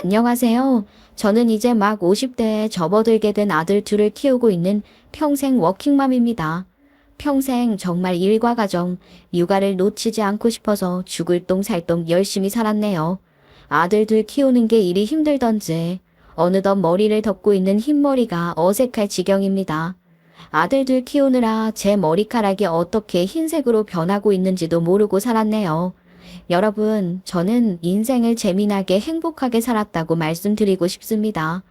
안녕하세요. 저는 이제 막 50대에 접어들게 된 아들 둘을 키우고 있는 평생 워킹맘입니다. 평생 정말 일과 가정, 육아를 놓치지 않고 싶어서 죽을 똥 살 똥 열심히 살았네요. 아들 둘 키우는 게 일이 힘들던지 어느덧 머리를 덮고 있는 흰머리가 어색할 지경입니다. 아들 둘 키우느라 제 머리카락이 어떻게 흰색으로 변하고 있는지도 모르고 살았네요. 여러분, 저는 인생을 재미나게 행복하게 살았다고 말씀드리고 싶습니다.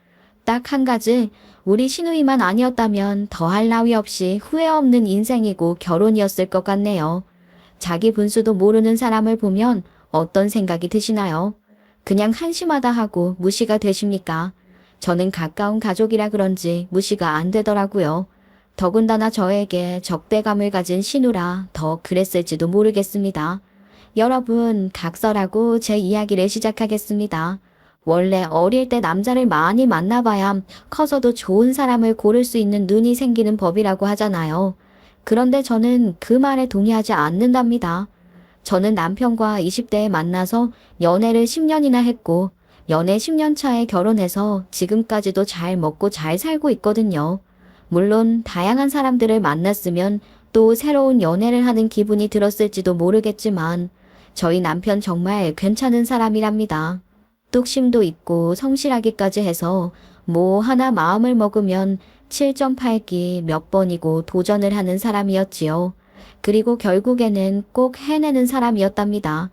딱 한 가지, 우리 시누이만 아니었다면 더할 나위 없이 후회 없는 인생이고 결혼이었을 것 같네요. 자기 분수도 모르는 사람을 보면 어떤 생각이 드시나요? 그냥 한심하다 하고 무시가 되십니까? 저는 가까운 가족이라 그런지 무시가 안 되더라고요. 더군다나 저에게 적대감을 가진 시누라 더 그랬을지도 모르겠습니다. 여러분, 각설하고 제 이야기를 시작하겠습니다. 원래 어릴 때 남자를 많이 만나봐야 커서도 좋은 사람을 고를 수 있는 눈이 생기는 법이라고 하잖아요. 그런데 저는 그 말에 동의하지 않는답니다. 저는 남편과 20대에 만나서 연애를 10년이나 했고, 연애 10년 차에 결혼해서 지금까지도 잘 먹고 잘 살고 있거든요. 물론 다양한 사람들을 만났으면 또 새로운 연애를 하는 기분이 들었을지도 모르겠지만, 저희 남편 정말 괜찮은 사람이랍니다. 뚝심도 있고 성실하기까지 해서 뭐 하나 마음을 먹으면 7.8기 몇 번이고 도전을 하는 사람이었지요. 그리고 결국에는 꼭 해내는 사람이었답니다.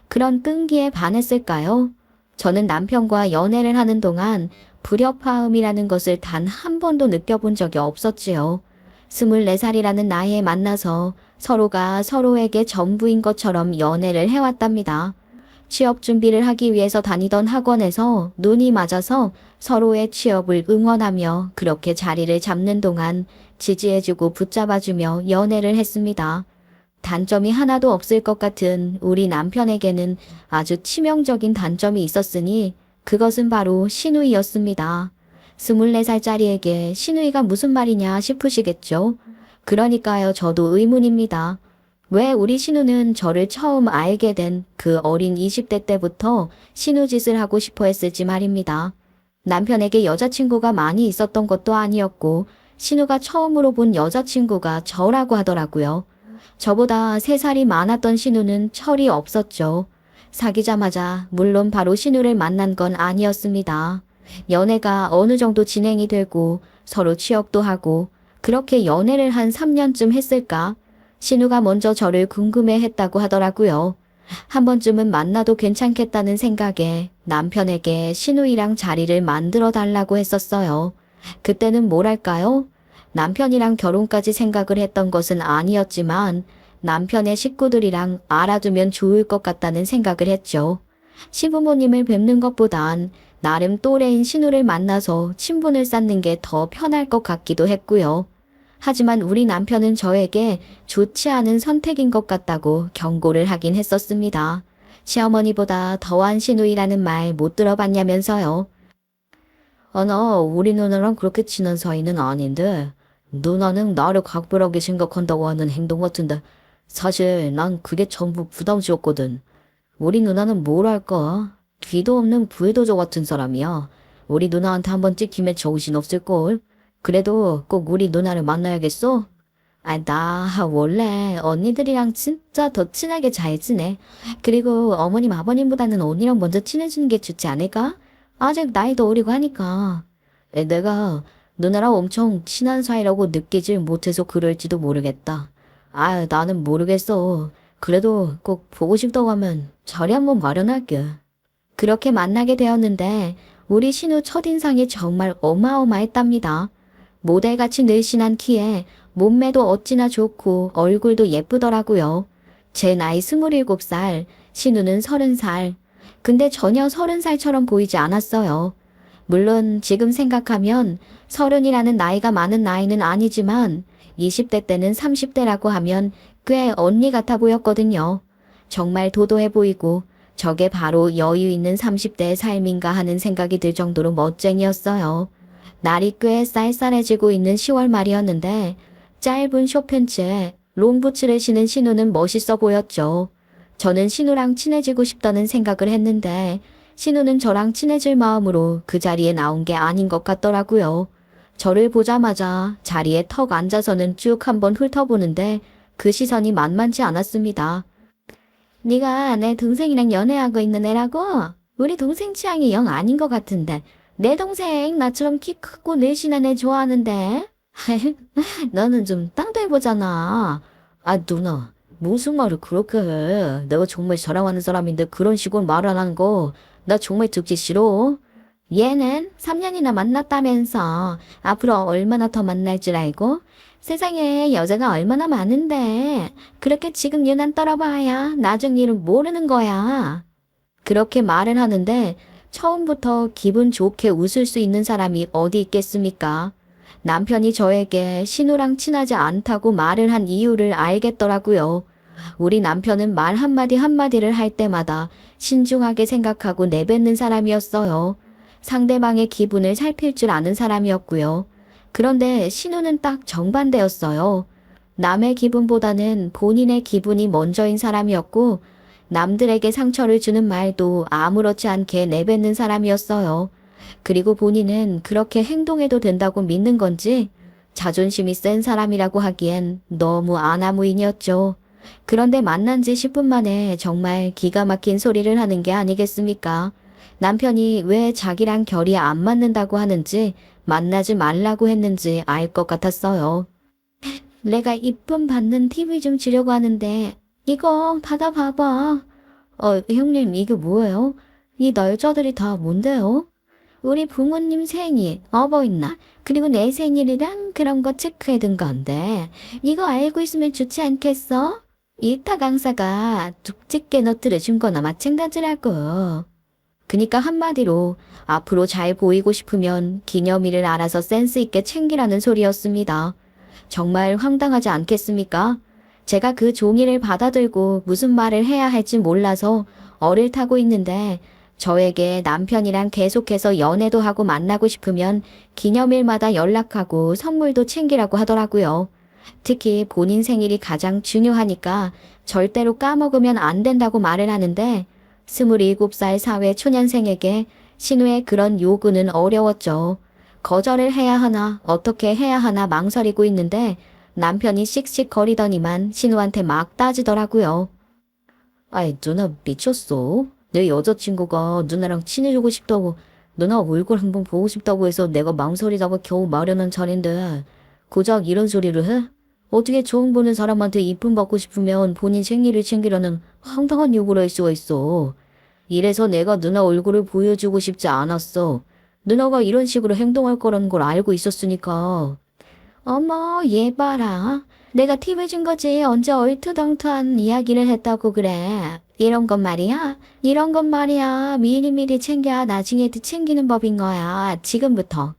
그런 끈기에 반했을까요? 저는 남편과 연애를 하는 동안 불협화음이라는 것을 단 한 번도 느껴본 적이 없었지요. 24살이라는 나이에 만나서 서로가 서로에게 전부인 것처럼 연애를 해왔답니다. 취업 준비를 하기 위해서 다니던 학원에서 눈이 맞아서 서로의 취업을 응원하며 그렇게 자리를 잡는 동안 지지해주고 붙잡아주며 연애를 했습니다. 단점이 하나도 없을 것 같은 우리 남편에게는 아주 치명적인 단점이 있었으니 그것은 바로 시누이였습니다. 24살짜리에게 시누이가 무슨 말이냐 싶으시겠죠? 그러니까요, 저도 의문입니다. 왜 우리 시누는 저를 처음 알게 된 그 어린 20대 때부터 시누짓을 하고 싶어 했을지 말입니다. 남편에게 여자친구가 많이 있었던 것도 아니었고, 시누가 처음으로 본 여자친구가 저라고 하더라고요. 저보다 3살이 많았던 시누는 철이 없었죠. 사귀자마자 물론 바로 시누를 만난 건 아니었습니다. 연애가 어느 정도 진행이 되고 서로 취업도 하고 그렇게 연애를 한 3년쯤 했을까? 신우가 먼저 저를 궁금해했다고 하더라고요. 한 번쯤은 만나도 괜찮겠다는 생각에 남편에게 신우이랑 자리를 만들어 달라고 했었어요. 그때는 뭐랄까요? 남편이랑 결혼까지 생각을 했던 것은 아니었지만 남편의 식구들이랑 알아두면 좋을 것 같다는 생각을 했죠. 시부모님을 뵙는 것보단 나름 또래인 신우를 만나서 친분을 쌓는 게 더 편할 것 같기도 했고요. 하지만 우리 남편은 저에게 좋지 않은 선택인 것 같다고 경고를 하긴 했었습니다. 시어머니보다 더한 시누이라는 말 못 들어봤냐면서요. 너 우리 누나랑 그렇게 친한 사이는 아닌데 누나는 나를 각별하게 생각한다고 하는 행동 같은데 사실 난 그게 전부 부담스럽거든. 우리 누나는 뭐랄까? 귀도 없는 부에도저 같은 사람이야. 우리 누나한테 한번 찍히면 정신없을걸. 그래도 꼭 우리 누나를 만나야겠어? 나 원래 언니들이랑 진짜 더 친하게 잘 지내. 그리고 어머님 아버님보다는 언니랑 먼저 친해지는 게 좋지 않을까? 아직 나이도 어리고 하니까. 내가 누나랑 엄청 친한 사이라고 느끼질 못해서 그럴지도 모르겠다. 나는 모르겠어. 그래도 꼭 보고 싶다고 하면 자리 한번 마련할게. 그렇게 만나게 되었는데 우리 신우 첫인상이 정말 어마어마했답니다. 모델같이 늘씬한 키에 몸매도 어찌나 좋고 얼굴도 예쁘더라고요. 제 나이 27살, 신우는 30살. 근데 전혀 30살처럼 보이지 않았어요. 물론 지금 생각하면 30이라는 나이가 많은 나이는 아니지만 20대 때는 30대라고 하면 꽤 언니 같아 보였거든요. 정말 도도해 보이고 저게 바로 여유 있는 30대의 삶인가 하는 생각이 들 정도로 멋쟁이였어요. 날이 꽤 쌀쌀해지고 있는 10월 말이었는데 짧은 숏팬츠에 롱부츠를 신은 신우는 멋있어 보였죠. 저는 신우랑 친해지고 싶다는 생각을 했는데 신우는 저랑 친해질 마음으로 그 자리에 나온 게 아닌 것 같더라고요. 저를 보자마자 자리에 턱 앉아서는 쭉 한번 훑어보는데 그 시선이 만만치 않았습니다. 네가 내 동생이랑 연애하고 있는 애라고? 우리 동생 취향이 영 아닌 것 같은데. 내 동생 나처럼 키 크고 늘씬한 애 좋아하는데. 너는 좀 딴 데 해보잖아. 아, 누나. 무슨 말을 그렇게 해. 내가 정말 사랑하는 사람인데 그런 식으로 말 안 하는 거 나 정말 듣기 싫어. 얘는 3년이나 만났다면서 앞으로 얼마나 더 만날 줄 알고? 세상에 여자가 얼마나 많은데 그렇게 지금 유난 떨어봐야 나중 일은 모르는 거야. 그렇게 말을 하는데 처음부터 기분 좋게 웃을 수 있는 사람이 어디 있겠습니까? 남편이 저에게 신우랑 친하지 않다고 말을 한 이유를 알겠더라고요. 우리 남편은 말 한마디 한마디를 할 때마다 신중하게 생각하고 내뱉는 사람이었어요. 상대방의 기분을 살필 줄 아는 사람이었고요. 그런데 신우는 딱 정반대였어요. 남의 기분보다는 본인의 기분이 먼저인 사람이었고 남들에게 상처를 주는 말도 아무렇지 않게 내뱉는 사람이었어요. 그리고 본인은 그렇게 행동해도 된다고 믿는 건지 자존심이 센 사람이라고 하기엔 너무 아나무인이었죠. 그런데 만난 지 10분 만에 정말 기가 막힌 소리를 하는 게 아니겠습니까? 남편이 왜 자기랑 결이 안 맞는다고 하는지 만나지 말라고 했는지 알 것 같았어요. 내가 이쁨 받는 팁을 좀 주려고 하는데 이거 받아봐봐. 형님 이게 뭐예요? 이 날짜들이 다 뭔데요? 우리 부모님 생일, 어버이날, 그리고 내 생일이랑 그런 거 체크해둔 건데 이거 알고 있으면 좋지 않겠어? 일타 강사가 둑짓게 너트를 준 거나 마찬가지라고. 그니까 한마디로 앞으로 잘 보이고 싶으면 기념일을 알아서 센스 있게 챙기라는 소리였습니다. 정말 황당하지 않겠습니까? 제가 그 종이를 받아들고 무슨 말을 해야 할지 몰라서 어를 타고 있는데 저에게 남편이랑 계속해서 연애도 하고 만나고 싶으면 기념일마다 연락하고 선물도 챙기라고 하더라고요. 특히 본인 생일이 가장 중요하니까 절대로 까먹으면 안 된다고 말을 하는데 27살 사회 초년생에게 신우의 그런 요구는 어려웠죠. 거절을 해야 하나 어떻게 해야 하나 망설이고 있는데 남편이 씩씩거리더니만 신우한테 막 따지더라고요. 아이 누나 미쳤어? 내 여자친구가 누나랑 친해지고 싶다고 누나 얼굴 한번 보고 싶다고 해서 내가 망설이다가 겨우 마련한 자리인데 고작 이런 소리를 해? 어떻게 처음 보는 사람한테 이쁨 받고 싶으면 본인 생일을 챙기려는 황당한 요구를 할 수가 있어. 이래서 내가 누나 얼굴을 보여주고 싶지 않았어. 누나가 이런 식으로 행동할 거라는 걸 알고 있었으니까. 어머, 얘 봐라. 내가 팁을 준 거지. 언제 얼토당토한 이야기를 했다고 그래. 이런 건 말이야. 이런 건 말이야. 미리미리 챙겨야 나중에도 챙기는 법인 거야. 지금부터.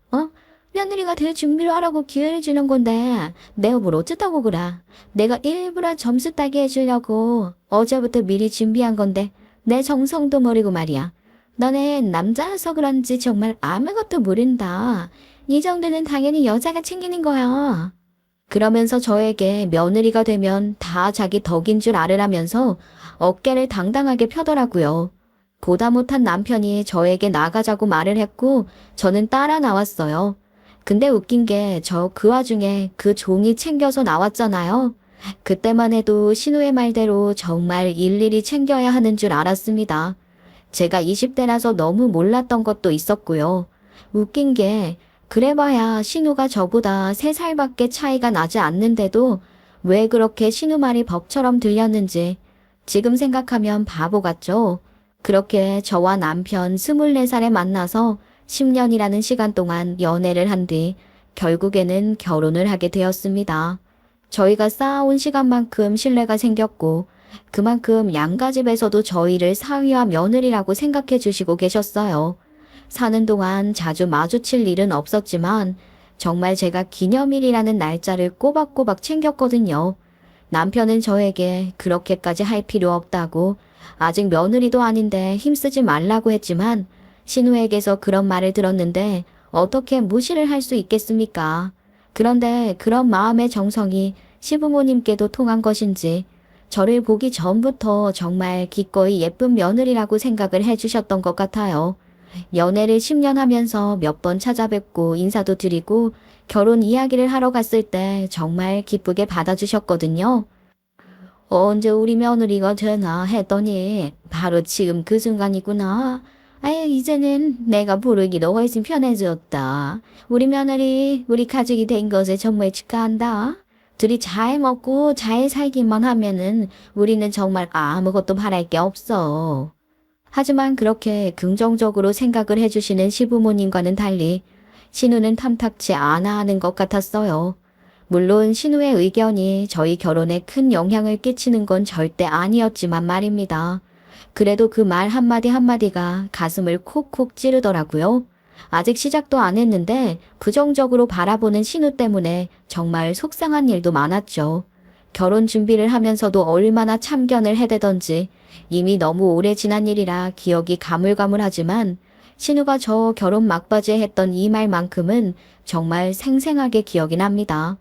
며느리가 될 준비를 하라고 기회를 주는 건데 내가 뭘 어쩌다고 그래. 내가 일부러 점수 따게 해주려고 어제부터 미리 준비한 건데 내 정성도 모르고 말이야. 너네 남자라서 그런지 정말 아무것도 모른다. 이 정도는 당연히 여자가 챙기는 거야. 그러면서 저에게 며느리가 되면 다 자기 덕인 줄 알으라면서 어깨를 당당하게 펴더라고요. 보다 못한 남편이 저에게 나가자고 말을 했고 저는 따라 나왔어요. 근데 웃긴 게 저 그 와중에 그 종이 챙겨서 나왔잖아요. 그때만 해도 신우의 말대로 정말 일일이 챙겨야 하는 줄 알았습니다. 제가 20대라서 너무 몰랐던 것도 있었고요. 웃긴 게 그래봐야 신우가 저보다 3살밖에 차이가 나지 않는데도 왜 그렇게 신우 말이 법처럼 들렸는지 지금 생각하면 바보 같죠. 그렇게 저와 남편 24살에 만나서 10년이라는 시간 동안 연애를 한 뒤 결국에는 결혼을 하게 되었습니다. 저희가 쌓아온 시간만큼 신뢰가 생겼고 그만큼 양가집에서도 저희를 사위와 며느리라고 생각해 주시고 계셨어요. 사는 동안 자주 마주칠 일은 없었지만 정말 제가 기념일이라는 날짜를 꼬박꼬박 챙겼거든요. 남편은 저에게 그렇게까지 할 필요 없다고 아직 며느리도 아닌데 힘쓰지 말라고 했지만 신우에게서 그런 말을 들었는데 어떻게 무시를 할 수 있겠습니까? 그런데 그런 마음의 정성이 시부모님께도 통한 것인지 저를 보기 전부터 정말 기꺼이 예쁜 며느리라고 생각을 해주셨던 것 같아요. 연애를 10년 하면서 몇 번 찾아뵙고 인사도 드리고 결혼 이야기를 하러 갔을 때 정말 기쁘게 받아주셨거든요. 언제 우리 며느리가 되나 했더니 바로 지금 그 순간이구나. 아유, 이제는 내가 부르기도 훨씬 편해졌다. 우리 며느리, 우리 가족이 된 것에 정말 축하한다. 둘이 잘 먹고 잘 살기만 하면은 우리는 정말 아무것도 바랄 게 없어. 하지만 그렇게 긍정적으로 생각을 해주시는 시부모님과는 달리 신우는 탐탁치 않아 하는 것 같았어요. 물론 신우의 의견이 저희 결혼에 큰 영향을 끼치는 건 절대 아니었지만 말입니다. 그래도 그 말 한마디 한마디가 가슴을 콕콕 찌르더라고요. 아직 시작도 안 했는데 부정적으로 바라보는 신우 때문에 정말 속상한 일도 많았죠. 결혼 준비를 하면서도 얼마나 참견을 해대던지 이미 너무 오래 지난 일이라 기억이 가물가물하지만 신우가 저 결혼 막바지에 했던 이 말만큼은 정말 생생하게 기억이 납니다.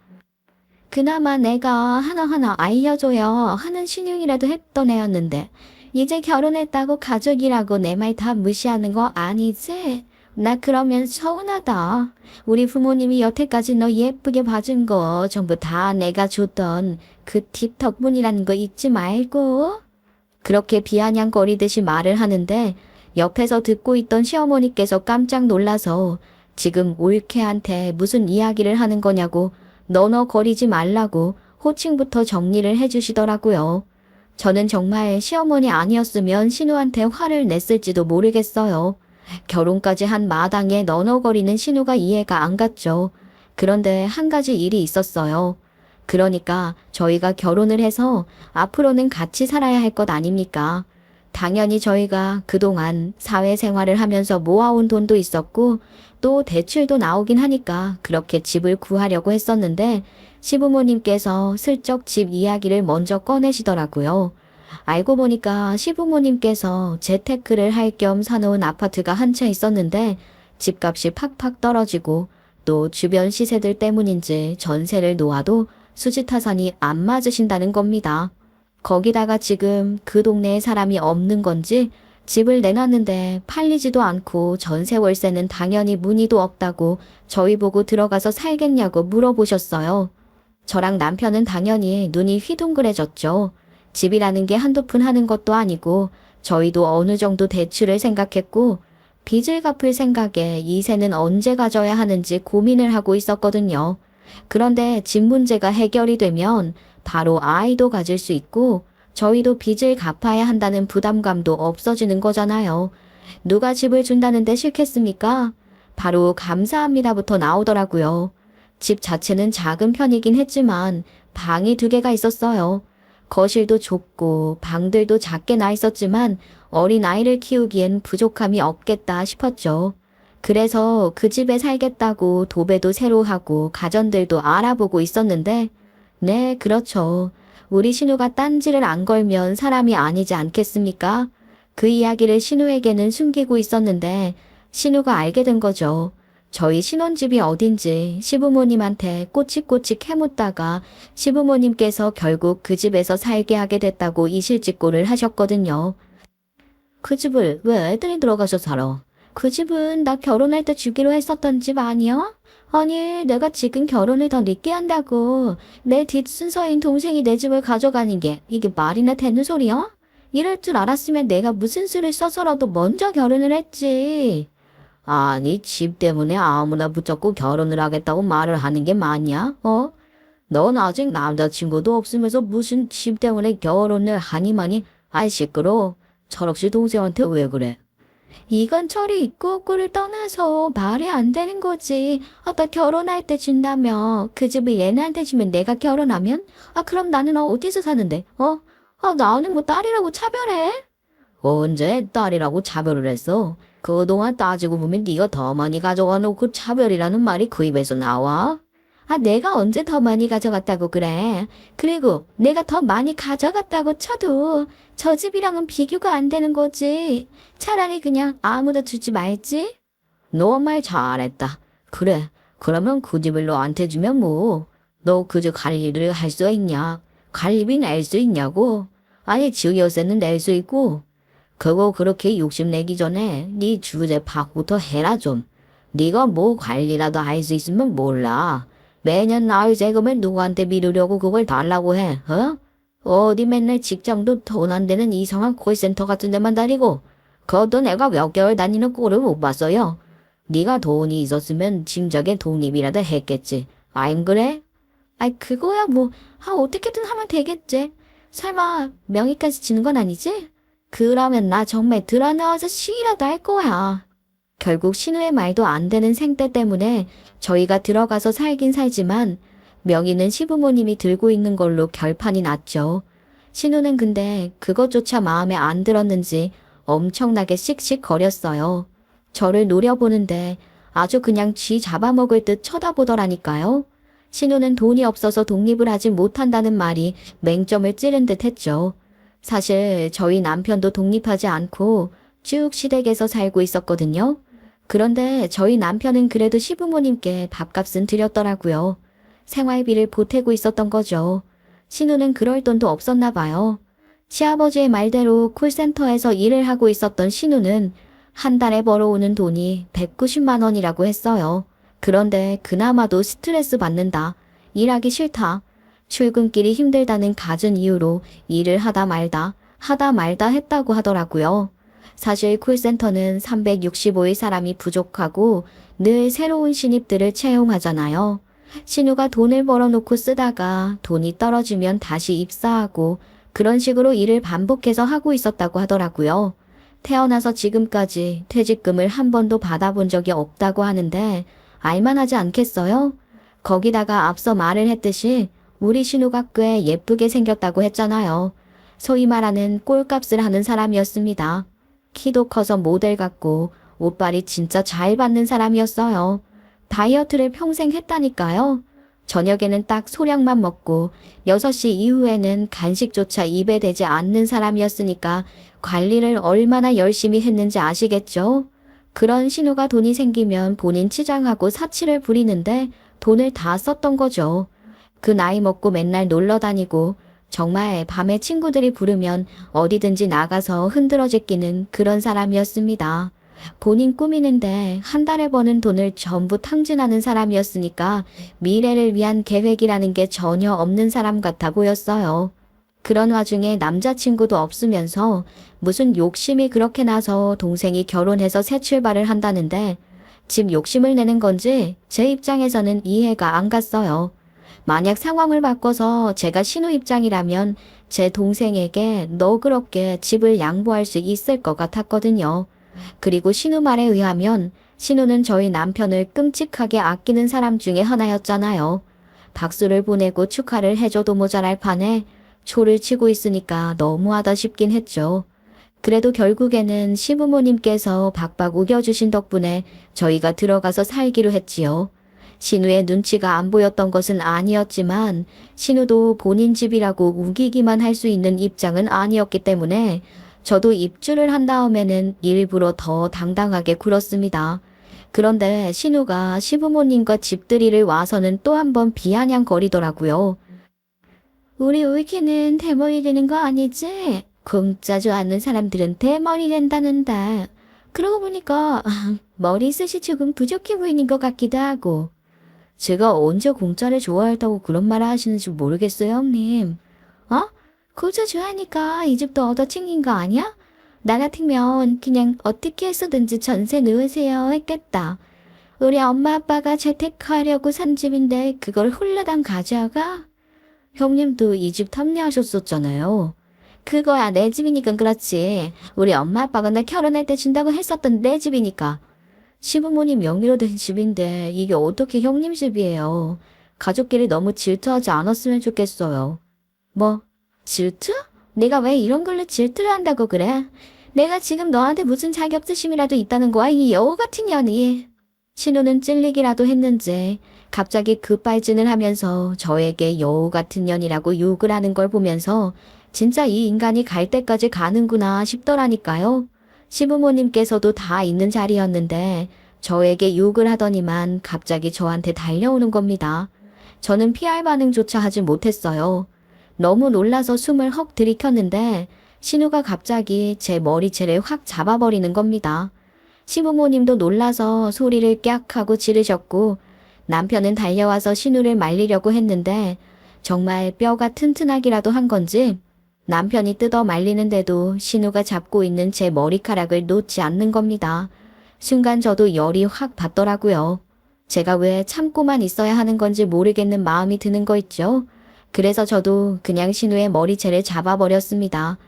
그나마 내가 하나하나 알려줘야 하는 신용이라도 했던 애였는데 이제 결혼했다고 가족이라고 내 말 다 무시하는 거 아니지? 나 그러면 서운하다. 우리 부모님이 여태까지 너 예쁘게 봐준 거 전부 다 내가 줬던 그 팁 덕분이라는 거 잊지 말고. 그렇게 비아냥거리듯이 말을 하는데 옆에서 듣고 있던 시어머니께서 깜짝 놀라서 지금 올케한테 무슨 이야기를 하는 거냐고 너너거리지 말라고 호칭부터 정리를 해주시더라고요. 저는 정말 시어머니 아니었으면 신우한테 화를 냈을지도 모르겠어요. 결혼까지 한 마당에 너너거리는 신우가 이해가 안 갔죠. 그런데 한 가지 일이 있었어요. 그러니까 저희가 결혼을 해서 앞으로는 같이 살아야 할 것 아닙니까? 당연히 저희가 그동안 사회생활을 하면서 모아온 돈도 있었고 또 대출도 나오긴 하니까 그렇게 집을 구하려고 했었는데 시부모님께서 슬쩍 집 이야기를 먼저 꺼내시더라고요. 알고 보니까 시부모님께서 재테크를 할 겸 사놓은 아파트가 한 채 있었는데 집값이 팍팍 떨어지고 또 주변 시세들 때문인지 전세를 놓아도 수지타산이 안 맞으신다는 겁니다. 거기다가 지금 그 동네에 사람이 없는 건지 집을 내놨는데 팔리지도 않고 전세 월세는 당연히 문의도 없다고 저희 보고 들어가서 살겠냐고 물어보셨어요. 저랑 남편은 당연히 눈이 휘둥그레졌죠. 집이라는 게 한두 푼 하는 것도 아니고 저희도 어느 정도 대출을 생각했고 빚을 갚을 생각에 이세는 언제 가져야 하는지 고민을 하고 있었거든요. 그런데 집 문제가 해결이 되면 바로 아이도 가질 수 있고 저희도 빚을 갚아야 한다는 부담감도 없어지는 거잖아요. 누가 집을 준다는데 싫겠습니까? 바로 감사합니다부터 나오더라고요. 집 자체는 작은 편이긴 했지만 방이 2개가 있었어요. 거실도 좁고 방들도 작게 나 있었지만 어린 아이를 키우기엔 부족함이 없겠다 싶었죠. 그래서 그 집에 살겠다고 도배도 새로 하고 가전들도 알아보고 있었는데 네, 그렇죠. 우리 신우가 딴지를 안 걸면 사람이 아니지 않겠습니까? 그 이야기를 신우에게는 숨기고 있었는데 신우가 알게 된 거죠. 저희 신혼집이 어딘지 시부모님한테 꼬치꼬치 캐묻다가 시부모님께서 결국 그 집에서 살게 하게 됐다고 이실직고를 하셨거든요. 그 집을 왜 애들이 들어가서 살아? 그 집은 나 결혼할 때 주기로 했었던 집 아니야? 아니, 내가 지금 결혼을 더 늦게 한다고 내 뒷순서인 동생이 내 집을 가져가는 게 이게 말이나 되는 소리야? 이럴 줄 알았으면 내가 무슨 수를 써서라도 먼저 결혼을 했지. 아니, 집 때문에 아무나 붙잡고 결혼을 하겠다고 말을 하는 게 맞냐? 어? 넌 아직 남자친구도 없으면서 무슨 집 때문에 결혼을 하니마니? 아이 시끄러워. 철없이 동생한테 왜 그래? 이건 철이 있고 없고를 떠나서 말이 안 되는 거지. 나 결혼할 때 준다며. 그 집을 얘네한테 주면 내가 결혼하면? 그럼 나는 어디서 사는데? 나는 뭐 딸이라고 차별해? 언제 딸이라고 차별을 했어? 그동안 따지고 보면 네가 더 많이 가져가 놓고 차별이라는 말이 그 입에서 나와? 내가 언제 더 많이 가져갔다고 그래. 그리고 내가 더 많이 가져갔다고 쳐도 저 집이랑은 비교가 안 되는 거지. 차라리 그냥 아무도 주지 말지. 너 말 잘했다. 그래. 그러면 그 집을 너한테 주면 뭐. 너 그 집 갈 일을 할 수가 있냐. 관리비 낼 수 있냐고? 아니 지역세는 낼 수 있고. 그거 그렇게 욕심내기 전에 네 주제 파악부터 해라 좀. 네가 뭐 관리라도 할 수 있으면 몰라. 매년 나올 세금을 누구한테 미루려고 그걸 달라고 해, 어? 어디 맨날 직장도 돈 안 되는 이상한 콜센터 같은 데만 다니고 그것도 내가 몇 개월 다니는 꼴을 못 봤어요. 네가 돈이 있었으면 짐작에 독립이라도 했겠지. 안 그래? 아이 그거야 뭐 어떻게든 하면 되겠지. 설마 명의까지 지는 건 아니지? 그러면 나 정말 드러나와서 시위라도 할 거야. 결국 신우의 말도 안 되는 생떼 때문에 저희가 들어가서 살긴 살지만 명의는 시부모님이 들고 있는 걸로 결판이 났죠. 신우는 근데 그것조차 마음에 안 들었는지 엄청나게 씩씩거렸어요. 저를 노려보는데 아주 그냥 쥐 잡아먹을 듯 쳐다보더라니까요. 신우는 돈이 없어서 독립을 하지 못한다는 말이 맹점을 찌른 듯 했죠. 사실 저희 남편도 독립하지 않고 쭉 시댁에서 살고 있었거든요. 그런데 저희 남편은 그래도 시부모님께 밥값은 드렸더라고요. 생활비를 보태고 있었던 거죠. 신우는 그럴 돈도 없었나 봐요. 시아버지의 말대로 콜센터에서 일을 하고 있었던 신우는 한 달에 벌어오는 돈이 190만 원이라고 했어요. 그런데 그나마도 스트레스 받는다. 일하기 싫다. 출근길이 힘들다는 갖은 이유로 일을 하다 말다 했다고 하더라고요. 사실 콜센터는 365일 사람이 부족하고 늘 새로운 신입들을 채용하잖아요. 신우가 돈을 벌어놓고 쓰다가 돈이 떨어지면 다시 입사하고 그런 식으로 일을 반복해서 하고 있었다고 하더라고요. 태어나서 지금까지 퇴직금을 한 번도 받아본 적이 없다고 하는데 알만하지 않겠어요? 거기다가 앞서 말을 했듯이 우리 신우가 꽤 예쁘게 생겼다고 했잖아요. 소위 말하는 꼴값을 하는 사람이었습니다. 키도 커서 모델 같고 옷빨이 진짜 잘 받는 사람이었어요. 다이어트를 평생 했다니까요. 저녁에는 딱 소량만 먹고 6시 이후에는 간식조차 입에 대지 않는 사람이었으니까 관리를 얼마나 열심히 했는지 아시겠죠? 그런 신우가 돈이 생기면 본인 치장하고 사치를 부리는데 돈을 다 썼던 거죠. 그 나이 먹고 맨날 놀러 다니고 정말 밤에 친구들이 부르면 어디든지 나가서 흔들어 제끼는 그런 사람이었습니다. 본인 꾸미는데 한 달에 버는 돈을 전부 탕진하는 사람이었으니까 미래를 위한 계획이라는 게 전혀 없는 사람 같아 보였어요. 그런 와중에 남자친구도 없으면서 무슨 욕심이 그렇게 나서 동생이 결혼해서 새 출발을 한다는데 집 욕심을 내는 건지 제 입장에서는 이해가 안 갔어요. 만약 상황을 바꿔서 제가 신우 입장이라면 제 동생에게 너그럽게 집을 양보할 수 있을 것 같았거든요. 그리고 신우 말에 의하면 신우는 저희 남편을 끔찍하게 아끼는 사람 중에 하나였잖아요. 박수를 보내고 축하를 해줘도 모자랄 판에 초를 치고 있으니까 너무하다 싶긴 했죠. 그래도 결국에는 시부모님께서 박박 우겨주신 덕분에 저희가 들어가서 살기로 했지요. 신우의 눈치가 안 보였던 것은 아니었지만 신우도 본인 집이라고 우기기만 할 수 있는 입장은 아니었기 때문에 저도 입주를 한 다음에는 일부러 더 당당하게 굴었습니다. 그런데 신우가 시부모님과 집들이를 와서는 또 한 번 비아냥거리더라고요. 우리 울기는 대머리 되는 거 아니지? 공짜지 않는 사람들은 대머리 된다는데. 그러고 보니까 머리숱이 조금 부족해 보이는 것 같기도 하고. 제가 언제 공짜를 좋아했다고 그런 말을 하시는지 모르겠어요, 형님. 어? 공짜 좋아하니까 이 집도 얻어챙긴 거 아니야? 나 같으면 그냥 어떻게 해서든지 전세 넣으세요 했겠다. 우리 엄마 아빠가 재테크하려고 산 집인데 그걸 홀라당 가져가? 형님도 이 집 탐내하셨었잖아요. 그거야 내 집이니까 그렇지. 우리 엄마 아빠가 나 결혼할 때 준다고 했었던 내 집이니까. 시부모님 명의로 된 집인데 이게 어떻게 형님 집이에요. 가족끼리 너무 질투하지 않았으면 좋겠어요. 뭐? 질투? 내가 왜 이런 걸로 질투를 한다고 그래? 내가 지금 너한테 무슨 자격지심이라도 있다는 거야 이 여우 같은 년이. 신우는 찔리기라도 했는지 갑자기 급발진을 하면서 저에게 여우 같은 년이라고 욕을 하는 걸 보면서 진짜 이 인간이 갈 때까지 가는구나 싶더라니까요. 시부모님께서도 다 있는 자리였는데 저에게 욕을 하더니만 갑자기 저한테 달려오는 겁니다. 저는 피할 반응조차 하지 못했어요. 너무 놀라서 숨을 헉 들이켰는데 신우가 갑자기 제 머리채를 확 잡아버리는 겁니다. 시부모님도 놀라서 소리를 깍 하고 지르셨고 남편은 달려와서 신우를 말리려고 했는데 정말 뼈가 튼튼하기라도 한 건지 남편이 뜯어 말리는데도 신우가 잡고 있는 제 머리카락을 놓지 않는 겁니다. 순간 저도 열이 확 받더라고요. 제가 왜 참고만 있어야 하는 건지 모르겠는 마음이 드는 거 있죠. 그래서 저도 그냥 신우의 머리채를 잡아버렸습니다.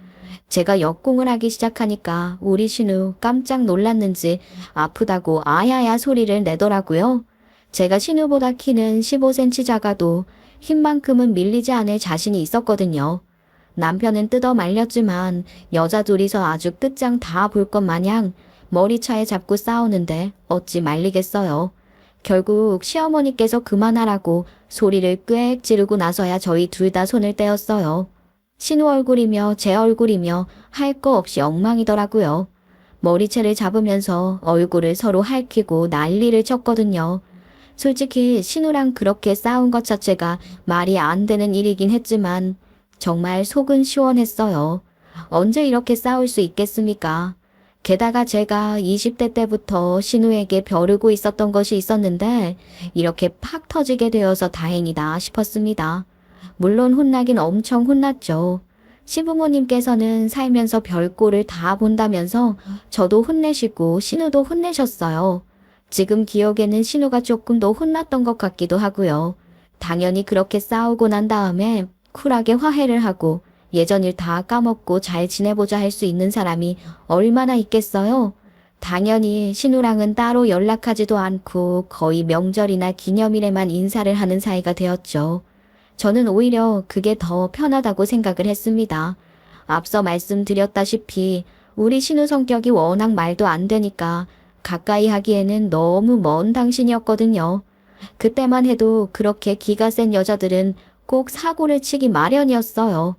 제가 역공을 하기 시작하니까 우리 신우 깜짝 놀랐는지 아프다고 아야야 소리를 내더라고요. 제가 신우보다 키는 15cm 작아도 힘만큼은 밀리지 않을 자신이 있었거든요. 남편은 뜯어 말렸지만 여자 둘이서 아주 끝장 다 볼 것 마냥 머리차에 잡고 싸우는데 어찌 말리겠어요. 결국 시어머니께서 그만하라고 소리를 꽥 지르고 나서야 저희 둘 다 손을 떼었어요. 신우 얼굴이며 제 얼굴이며 할 거 없이 엉망이더라고요. 머리채를 잡으면서 얼굴을 서로 핥히고 난리를 쳤거든요. 솔직히 신우랑 그렇게 싸운 것 자체가 말이 안 되는 일이긴 했지만 정말 속은 시원했어요. 언제 이렇게 싸울 수 있겠습니까? 게다가 제가 20대 때부터 신우에게 벼르고 있었던 것이 있었는데 이렇게 팍 터지게 되어서 다행이다 싶었습니다. 물론 혼나긴 엄청 혼났죠. 시부모님께서는 살면서 별꼴을 다 본다면서 저도 혼내시고 신우도 혼내셨어요. 지금 기억에는 신우가 조금 더 혼났던 것 같기도 하고요. 당연히 그렇게 싸우고 난 다음에 쿨하게 화해를 하고 예전 일 다 까먹고 잘 지내보자 할 수 있는 사람이 얼마나 있겠어요? 당연히 신우랑은 따로 연락하지도 않고 거의 명절이나 기념일에만 인사를 하는 사이가 되었죠. 저는 오히려 그게 더 편하다고 생각을 했습니다. 앞서 말씀드렸다시피 우리 신우 성격이 워낙 말도 안 되니까 가까이 하기에는 너무 먼 당신이었거든요. 그때만 해도 그렇게 기가 센 여자들은 꼭 사고를 치기 마련이었어요.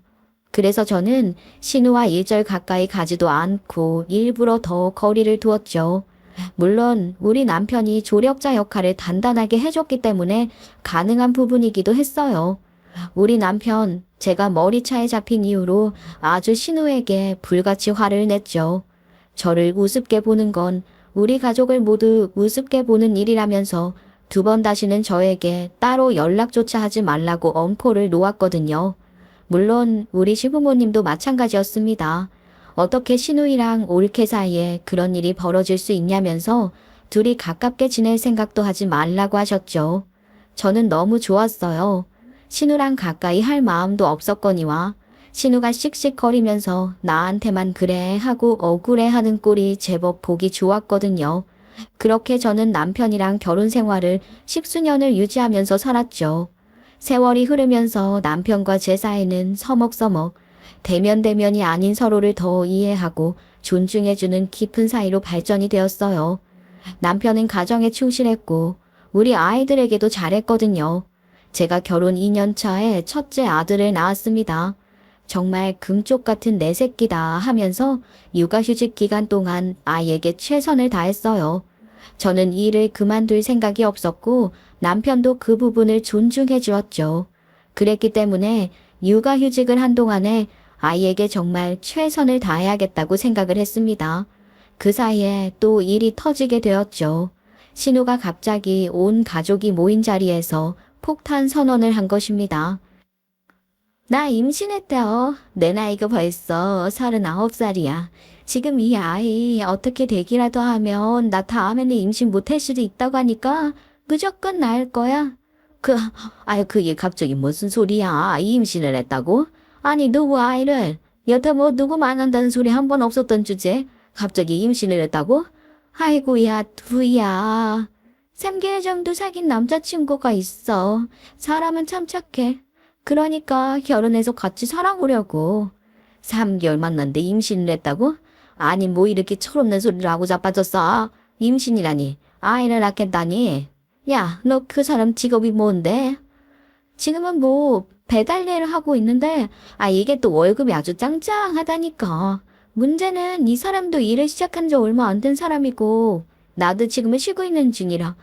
그래서 저는 신우와 일절 가까이 가지도 않고 일부러 더 거리를 두었죠. 물론 우리 남편이 조력자 역할을 단단하게 해줬기 때문에 가능한 부분이기도 했어요. 우리 남편, 제가 머리차에 잡힌 이후로 아주 신우에게 불같이 화를 냈죠. 저를 우습게 보는 건 우리 가족을 모두 우습게 보는 일이라면서 두 번 다시는 저에게 따로 연락조차 하지 말라고 엄포를 놓았거든요. 물론 우리 시부모님도 마찬가지였습니다. 어떻게 신우이랑 올케 사이에 그런 일이 벌어질 수 있냐면서 둘이 가깝게 지낼 생각도 하지 말라고 하셨죠. 저는 너무 좋았어요. 신우랑 가까이 할 마음도 없었거니와 신우가 씩씩거리면서 나한테만 그래 하고 억울해하는 꼴이 제법 보기 좋았거든요. 그렇게 저는 남편이랑 결혼 생활을 10수년을 유지하면서 살았죠. 세월이 흐르면서 남편과 제 사이는 서먹서먹 대면대면이 아닌 서로를 더 이해하고 존중해주는 깊은 사이로 발전이 되었어요. 남편은 가정에 충실했고 우리 아이들에게도 잘했거든요. 제가 결혼 2년 차에 첫째 아들을 낳았습니다. 정말 금쪽 같은 내 새끼다 하면서 육아휴직 기간 동안 아이에게 최선을 다했어요. 저는 일을 그만둘 생각이 없었고 남편도 그 부분을 존중해 주었죠. 그랬기 때문에 육아휴직을 한 동안에 아이에게 정말 최선을 다해야겠다고 생각을 했습니다. 그 사이에 또 일이 터지게 되었죠. 신우가 갑자기 온 가족이 모인 자리에서 폭탄 선언을 한 것입니다. 나 임신했대요. 내 나이가 벌써 39살이야. 지금 이 아이 어떻게 되기라도 하면 나 다음에는 임신 못할 수도 있다고 하니까 무조건 낳을 거야. 그게 갑자기 무슨 소리야? 임신을 했다고? 아니 누구 아이를? 여태 뭐 누구 만난다는 소리 한 번 없었던 주제 갑자기 임신을 했다고? 아이고야 두야. 3개월 정도 사귄 남자친구가 있어. 사람은 참 착해. 그러니까 결혼해서 같이 살아보려고. 3개월 만났는데 임신을 했다고? 아니 뭐 이렇게 철없는 소리를 하고 자빠졌어. 임신이라니. 아이를 낳겠다니. 야, 너 그 사람 직업이 뭔데? 지금은 뭐 배달 일을 하고 있는데 이게 또 월급이 아주 짱짱하다니까. 문제는 이 사람도 일을 시작한 지 얼마 안 된 사람이고 나도 지금은 쉬고 있는 중이라.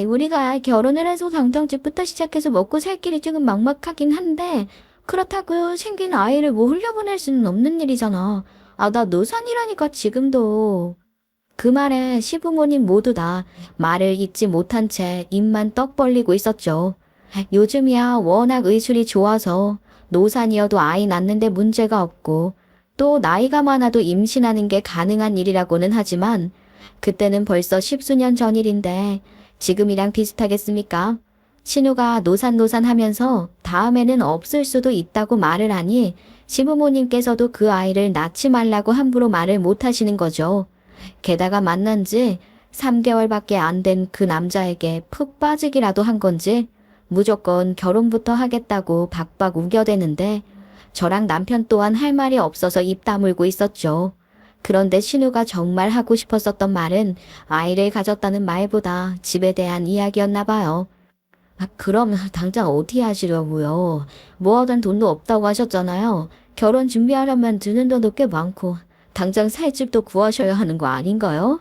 우리가 결혼을 해서 당장 집부터 시작해서 먹고 살 길이 조금 막막하긴 한데 그렇다고 생긴 아이를 뭐 흘려보낼 수는 없는 일이잖아. 나 노산이라니까 지금도. 그 말에 시부모님 모두 다 말을 잇지 못한 채 입만 떡 벌리고 있었죠. 요즘이야 워낙 의술이 좋아서 노산이어도 아이 낳는데 문제가 없고 또 나이가 많아도 임신하는 게 가능한 일이라고는 하지만 그때는 벌써 십수년 전 일인데 지금이랑 비슷하겠습니까? 신우가 노산 하면서 다음에는 없을 수도 있다고 말을 하니 시부모님께서도 그 아이를 낳지 말라고 함부로 말을 못 하시는 거죠. 게다가 만난 지 3개월밖에 안 된 그 남자에게 푹 빠지기라도 한 건지 무조건 결혼부터 하겠다고 박박 우겨대는데 저랑 남편 또한 할 말이 없어서 입 다물고 있었죠. 그런데 신우가 정말 하고 싶었었던 말은 아이를 가졌다는 말보다 집에 대한 이야기였나 봐요. 그럼 당장 어디 하시려고요? 뭐 하던 돈도 없다고 하셨잖아요. 결혼 준비하려면 드는 돈도 꽤 많고 당장 살 집도 구하셔야 하는 거 아닌가요?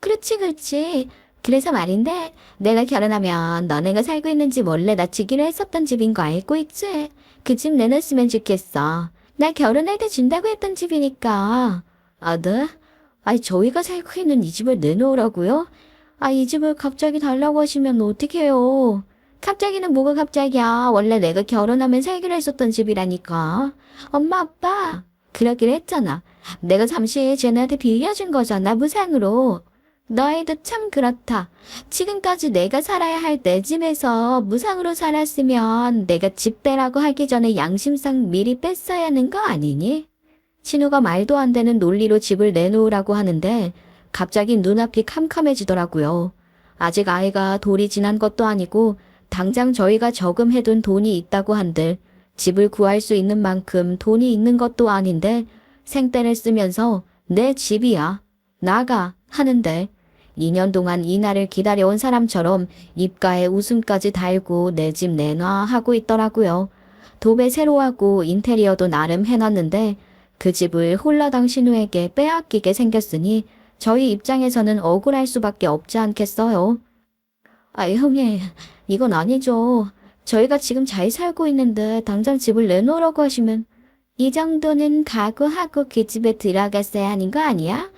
그렇지, 그렇지. 그래서 말인데 내가 결혼하면 너네가 살고 있는 집 원래 나 주기로 했었던 집인 거 알고 있지? 그 집 내놨으면 좋겠어. 나 결혼할 때 준다고 했던 집이니까. 네? 저희가 살고 있는 이 집을 내놓으라고요? 이 집을 갑자기 달라고 하시면 어떡해요? 갑자기는 뭐가 갑자기야. 원래 내가 결혼하면 살기로 했었던 집이라니까. 엄마, 아빠. 그러기로 했잖아. 내가 잠시 쟤네한테 빌려준 거잖아, 무상으로. 너희도 참 그렇다. 지금까지 내가 살아야 할 내 집에서 무상으로 살았으면 내가 집배라고 하기 전에 양심상 미리 뺐어야 하는 거 아니니? 신우가 말도 안 되는 논리로 집을 내놓으라고 하는데 갑자기 눈앞이 캄캄해지더라고요. 아직 아이가 돌이 지난 것도 아니고 당장 저희가 저금해둔 돈이 있다고 한들 집을 구할 수 있는 만큼 돈이 있는 것도 아닌데 생떼를 쓰면서 내 집이야. 나가 하는데 2년 동안 이 날을 기다려온 사람처럼 입가에 웃음까지 달고 내 집 내놔 하고 있더라고요. 도배 새로 하고 인테리어도 나름 해놨는데 그 집을 홀라당 신우에게 빼앗기게 생겼으니 저희 입장에서는 억울할 수밖에 없지 않겠어요. 형님, 이건 아니죠. 저희가 지금 잘 살고 있는데 당장 집을 내놓으라고 하시면 이 정도는 각오하고 그 집에 들어갔어야 하는 거 아니야?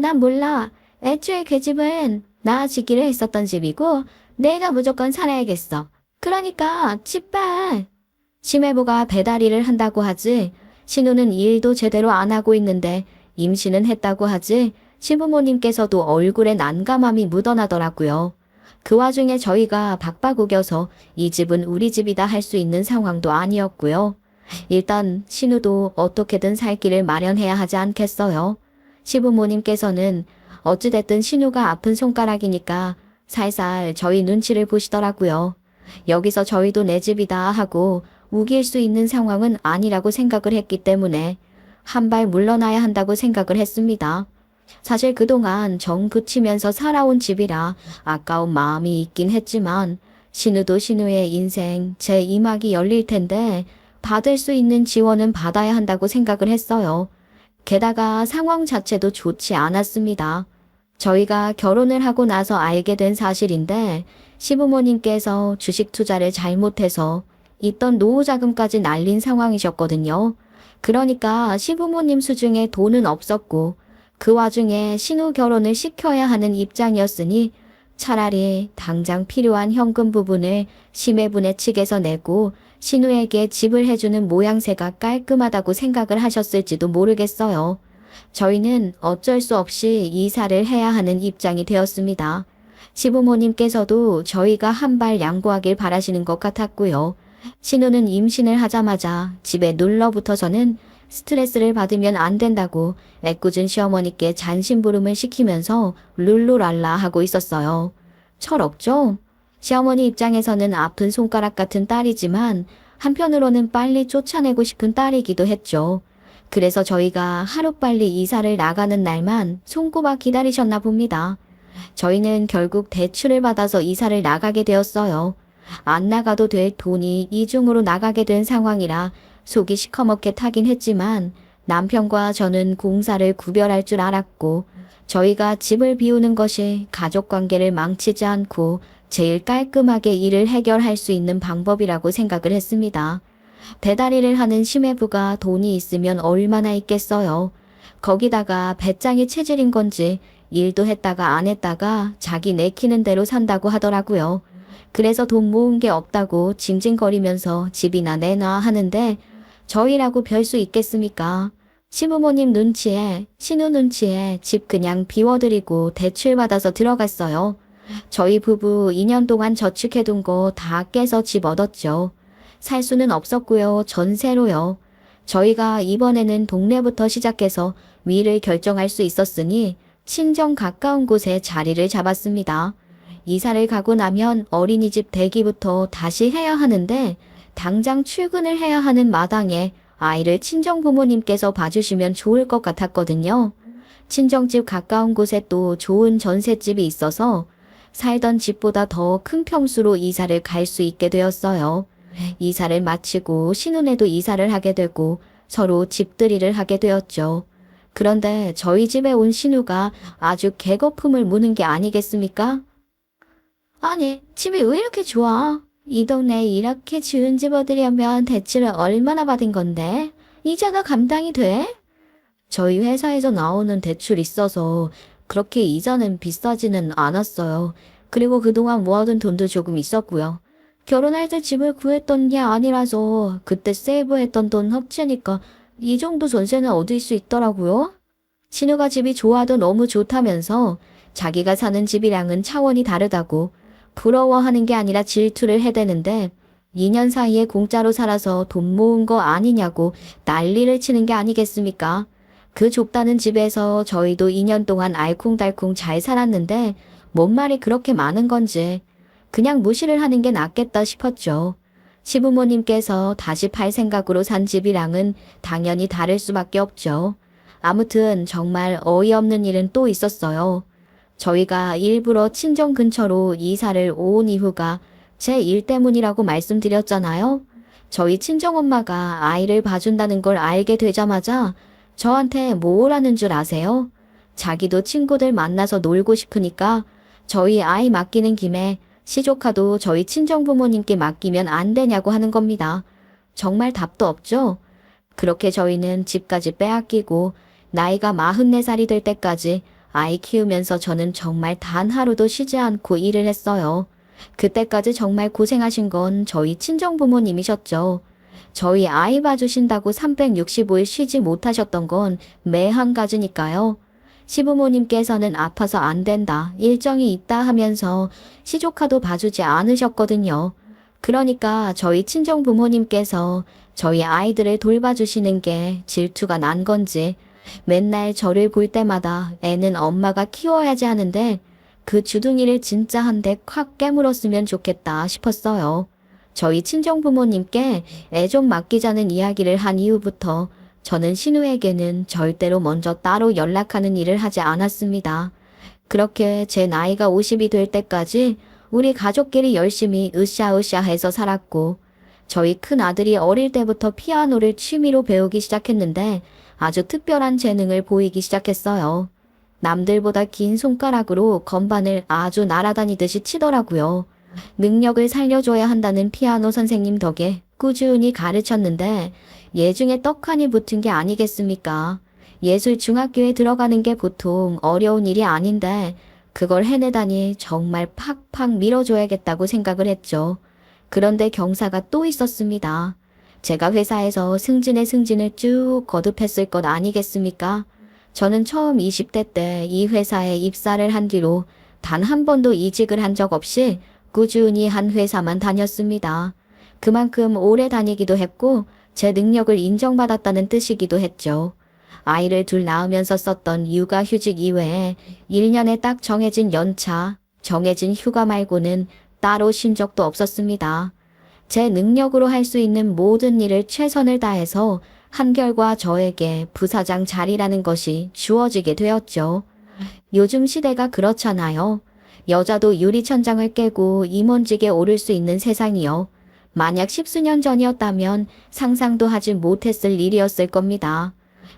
난 몰라. 애초에 그 집은 나 주기로 했었던 집이고 내가 무조건 살아야겠어. 그러니까 집발. 심해부가 배달일을 한다고 하지. 신우는 일도 제대로 안 하고 있는데 임신은 했다고 하지. 시부모님께서도 얼굴에 난감함이 묻어나더라고요. 그 와중에 저희가 박박 우겨서 이 집은 우리 집이다 할 수 있는 상황도 아니었고요. 일단 신우도 어떻게든 살 길을 마련해야 하지 않겠어요. 시부모님께서는 어찌됐든 신우가 아픈 손가락이니까 살살 저희 눈치를 보시더라고요. 여기서 저희도 내 집이다 하고 우길 수 있는 상황은 아니라고 생각을 했기 때문에 한 발 물러나야 한다고 생각을 했습니다. 사실 그동안 정 붙이면서 살아온 집이라 아까운 마음이 있긴 했지만 신우도 신우의 인생 제2막이 열릴 텐데 받을 수 있는 지원은 받아야 한다고 생각을 했어요. 게다가 상황 자체도 좋지 않았습니다. 저희가 결혼을 하고 나서 알게 된 사실인데 시부모님께서 주식 투자를 잘못해서 있던 노후 자금까지 날린 상황이셨거든요. 그러니까 시부모님 수중에 돈은 없었고 그 와중에 신우 결혼을 시켜야 하는 입장이었으니 차라리 당장 필요한 현금 부분을 심해분의 측에서 내고 신우에게 집을 해주는 모양새가 깔끔하다고 생각을 하셨을지도 모르겠어요. 저희는 어쩔 수 없이 이사를 해야 하는 입장이 되었습니다. 시부모님께서도 저희가 한 발 양보하길 바라시는 것 같았고요. 신우는 임신을 하자마자 집에 눌러붙어서는 스트레스를 받으면 안 된다고 애꿎은 시어머니께 잔심부름을 시키면서 룰루랄라 하고 있었어요. 철없죠? 시어머니 입장에서는 아픈 손가락 같은 딸이지만 한편으로는 빨리 쫓아내고 싶은 딸이기도 했죠. 그래서 저희가 하루빨리 이사를 나가는 날만 손꼽아 기다리셨나 봅니다. 저희는 결국 대출을 받아서 이사를 나가게 되었어요. 안 나가도 될 돈이 이중으로 나가게 된 상황이라 속이 시커멓게 타긴 했지만 남편과 저는 공사를 구별할 줄 알았고 저희가 집을 비우는 것이 가족관계를 망치지 않고 제일 깔끔하게 일을 해결할 수 있는 방법이라고 생각을 했습니다. 배달일을 하는 심해부가 돈이 있으면 얼마나 있겠어요. 거기다가 배짱이 체질인 건지 일도 했다가 안 했다가 자기 내키는 대로 산다고 하더라고요. 그래서 돈 모은 게 없다고 징징거리면서 집이나 내놔 하는데 저희라고 별 수 있겠습니까? 시부모님 눈치에, 신우 눈치에 집 그냥 비워드리고 대출받아서 들어갔어요. 저희 부부 2년 동안 저축해둔 거 다 깨서 집 얻었죠. 살 수는 없었고요. 전세로요. 저희가 이번에는 동네부터 시작해서 위를 결정할 수 있었으니 친정 가까운 곳에 자리를 잡았습니다. 이사를 가고 나면 어린이집 대기부터 다시 해야 하는데 당장 출근을 해야 하는 마당에 아이를 친정 부모님께서 봐주시면 좋을 것 같았거든요. 친정집 가까운 곳에 또 좋은 전셋집이 있어서 살던 집보다 더 큰 평수로 이사를 갈 수 있게 되었어요. 이사를 마치고 신혼에도 이사를 하게 되고 서로 집들이를 하게 되었죠. 그런데 저희 집에 온 신우가 아주 개거품을 무는 게 아니겠습니까? 아니, 집이 왜 이렇게 좋아? 이 동네에 이렇게 좋은 집 얻으려면 대출을 얼마나 받은 건데? 이자가 감당이 돼? 저희 회사에서 나오는 대출이 있어서 그렇게 이자는 비싸지는 않았어요. 그리고 그동안 모아둔 돈도 조금 있었고요. 결혼할 때 집을 구했던 게 아니라서 그때 세이브했던 돈 합치니까 이 정도 전세는 얻을 수 있더라고요. 신우가 집이 좋아도 너무 좋다면서 자기가 사는 집이랑은 차원이 다르다고 부러워하는 게 아니라 질투를 해대는데 2년 사이에 공짜로 살아서 돈 모은 거 아니냐고 난리를 치는 게 아니겠습니까? 그 좁다는 집에서 저희도 2년 동안 알콩달콩 잘 살았는데 뭔 말이 그렇게 많은 건지 그냥 무시를 하는 게 낫겠다 싶었죠. 시부모님께서 다시 팔 생각으로 산 집이랑은 당연히 다를 수밖에 없죠. 아무튼 정말 어이없는 일은 또 있었어요. 저희가 일부러 친정 근처로 이사를 온 이유가 제 일 때문이라고 말씀드렸잖아요. 저희 친정엄마가 아이를 봐준다는 걸 알게 되자마자 저한테 뭐라는 줄 아세요? 자기도 친구들 만나서 놀고 싶으니까 저희 아이 맡기는 김에 시조카도 저희 친정부모님께 맡기면 안 되냐고 하는 겁니다. 정말 답도 없죠? 그렇게 저희는 집까지 빼앗기고 나이가 44살이 될 때까지 아이 키우면서 저는 정말 단 하루도 쉬지 않고 일을 했어요. 그때까지 정말 고생하신 건 저희 친정부모님이셨죠. 저희 아이 봐주신다고 365일 쉬지 못하셨던 건 매 한 가지니까요. 시부모님께서는 아파서 안 된다, 일정이 있다 하면서 시조카도 봐주지 않으셨거든요. 그러니까 저희 친정부모님께서 저희 아이들을 돌봐주시는 게 질투가 난 건지 맨날 저를 볼 때마다 애는 엄마가 키워야지 하는데 그 주둥이를 진짜 한 대 콱 깨물었으면 좋겠다 싶었어요. 저희 친정부모님께 애 좀 맡기자는 이야기를 한 이후부터 저는 신우에게는 절대로 먼저 따로 연락하는 일을 하지 않았습니다. 그렇게 제 나이가 50이 될 때까지 우리 가족끼리 열심히 으쌰으쌰해서 살았고 저희 큰 아들이 어릴 때부터 피아노를 취미로 배우기 시작했는데 아주 특별한 재능을 보이기 시작했어요. 남들보다 긴 손가락으로 건반을 아주 날아다니듯이 치더라고요. 능력을 살려줘야 한다는 피아노 선생님 덕에 꾸준히 가르쳤는데 예중에 떡하니 붙은 게 아니겠습니까? 예술 중학교에 들어가는 게 보통 어려운 일이 아닌데 그걸 해내다니 정말 팍팍 밀어줘야겠다고 생각을 했죠. 그런데 경사가 또 있었습니다. 제가 회사에서 승진의 승진을 쭉 거듭했을 것 아니겠습니까? 저는 처음 20대 때 이 회사에 입사를 한 뒤로 단 한 번도 이직을 한 적 없이 꾸준히 한 회사만 다녔습니다. 그만큼 오래 다니기도 했고 제 능력을 인정받았다는 뜻이기도 했죠. 아이를 둘 낳으면서 썼던 육아휴직 이외에 1년에 딱 정해진 연차, 정해진 휴가 말고는 따로 쉰 적도 없었습니다. 제 능력으로 할 수 있는 모든 일을 최선을 다해서 한결과 저에게 부사장 자리라는 것이 주어지게 되었죠. 요즘 시대가 그렇잖아요. 여자도 유리천장을 깨고 임원직에 오를 수 있는 세상이요. 만약 10수년 전이었다면 상상도 하지 못했을 일이었을 겁니다.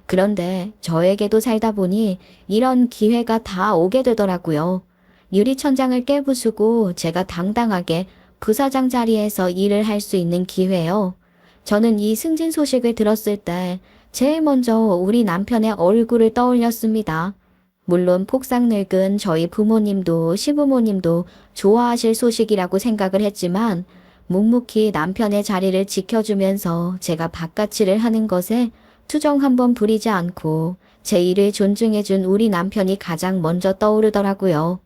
그런데 저에게도 살다 보니 이런 기회가 다 오게 되더라고요. 유리천장을 깨부수고 제가 당당하게 부사장 자리에서 일을 할 수 있는 기회요. 저는 이 승진 소식을 들었을 때 제일 먼저 우리 남편의 얼굴을 떠올렸습니다. 물론 폭삭 늙은 저희 부모님도 시부모님도 좋아하실 소식이라고 생각을 했지만 묵묵히 남편의 자리를 지켜주면서 제가 바깥일을 하는 것에 투정 한번 부리지 않고 제 일을 존중해준 우리 남편이 가장 먼저 떠오르더라고요.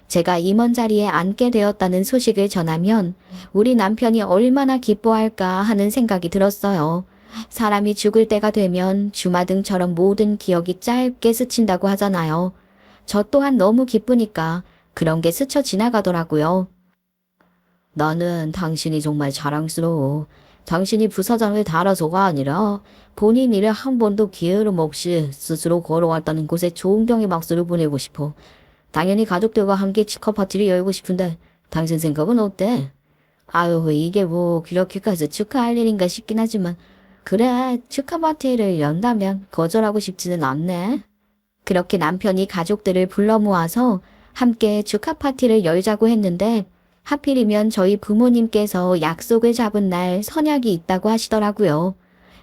제가 임원 자리에 앉게 되었다는 소식을 전하면 우리 남편이 얼마나 기뻐할까 하는 생각이 들었어요. 사람이 죽을 때가 되면 주마등처럼 모든 기억이 짧게 스친다고 하잖아요. 저 또한 너무 기쁘니까 그런 게 스쳐 지나가더라고요. 나는 당신이 정말 자랑스러워. 당신이 부사장을 달아서가 아니라 본인 일에 한 번도 게으름 없이 스스로 걸어왔다는 곳에 존경의 박수를 보내고 싶어. 당연히 가족들과 함께 축하 파티를 열고 싶은데 당신 생각은 어때? 아유, 이게 뭐 그렇게까지 축하할 일인가 싶긴 하지만 그래, 축하 파티를 연다면 거절하고 싶지는 않네. 그렇게 남편이 가족들을 불러 모아서 함께 축하 파티를 열자고 했는데 하필이면 저희 부모님께서 약속을 잡은 날 선약이 있다고 하시더라고요.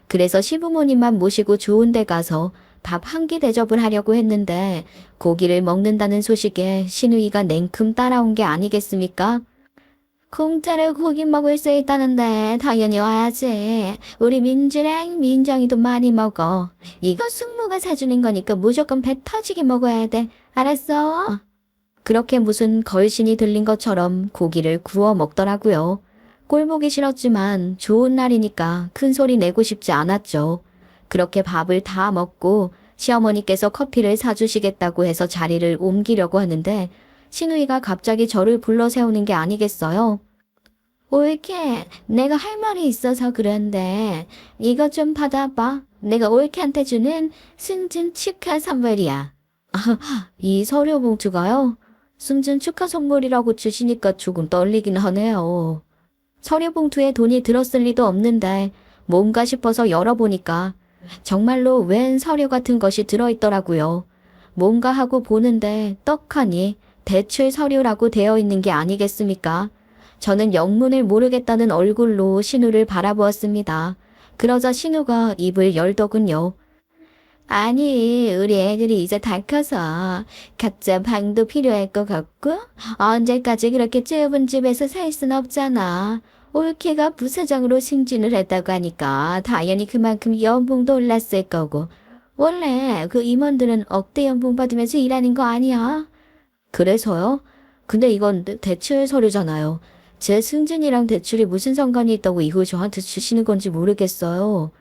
그래서 시부모님만 모시고 좋은 데 가서 밥 한 끼 대접을 하려고 했는데 고기를 먹는다는 소식에 시누이가 냉큼 따라온 게 아니겠습니까? 공짜로 고기 먹을 수 있다는데 당연히 와야지. 우리 민주랑 민정이도 많이 먹어. 이거 숙모가 사주는 거니까 무조건 배 터지게 먹어야 돼. 알았어? 그렇게 무슨 걸신이 들린 것처럼 고기를 구워 먹더라고요. 꼴보기 싫었지만 좋은 날이니까 큰 소리 내고 싶지 않았죠. 그렇게 밥을 다 먹고 시어머니께서 커피를 사주시겠다고 해서 자리를 옮기려고 하는데 시누이가 갑자기 저를 불러 세우는 게 아니겠어요? 올케, 내가 할 말이 있어서 그런데 이것 좀 받아봐. 내가 올케한테 주는 승진 축하 선물이야. 이 서류 봉투가요? 승진 축하 선물이라고 주시니까 조금 떨리긴 하네요. 서류 봉투에 돈이 들었을 리도 없는데 뭔가 싶어서 열어보니까 정말로 웬 서류 같은 것이 들어있더라고요. 뭔가 하고 보는데 떡하니 대출 서류라고 되어 있는 게 아니겠습니까? 저는 영문을 모르겠다는 얼굴로 신우를 바라보았습니다. 그러자 신우가 입을 열더군요. 아니, 우리 애들이 이제 다 커서 각자 방도 필요할 것 같고 언제까지 그렇게 좁은 집에서 살 순 없잖아. 올케가 부사장으로 승진을 했다고 하니까 당연히 그만큼 연봉도 올랐을 거고 원래 그 임원들은 억대 연봉 받으면서 일하는 거 아니야? 그래서요? 근데 이건 대출 서류잖아요. 제 승진이랑 대출이 무슨 상관이 있다고 이거 저한테 주시는 건지 모르겠어요.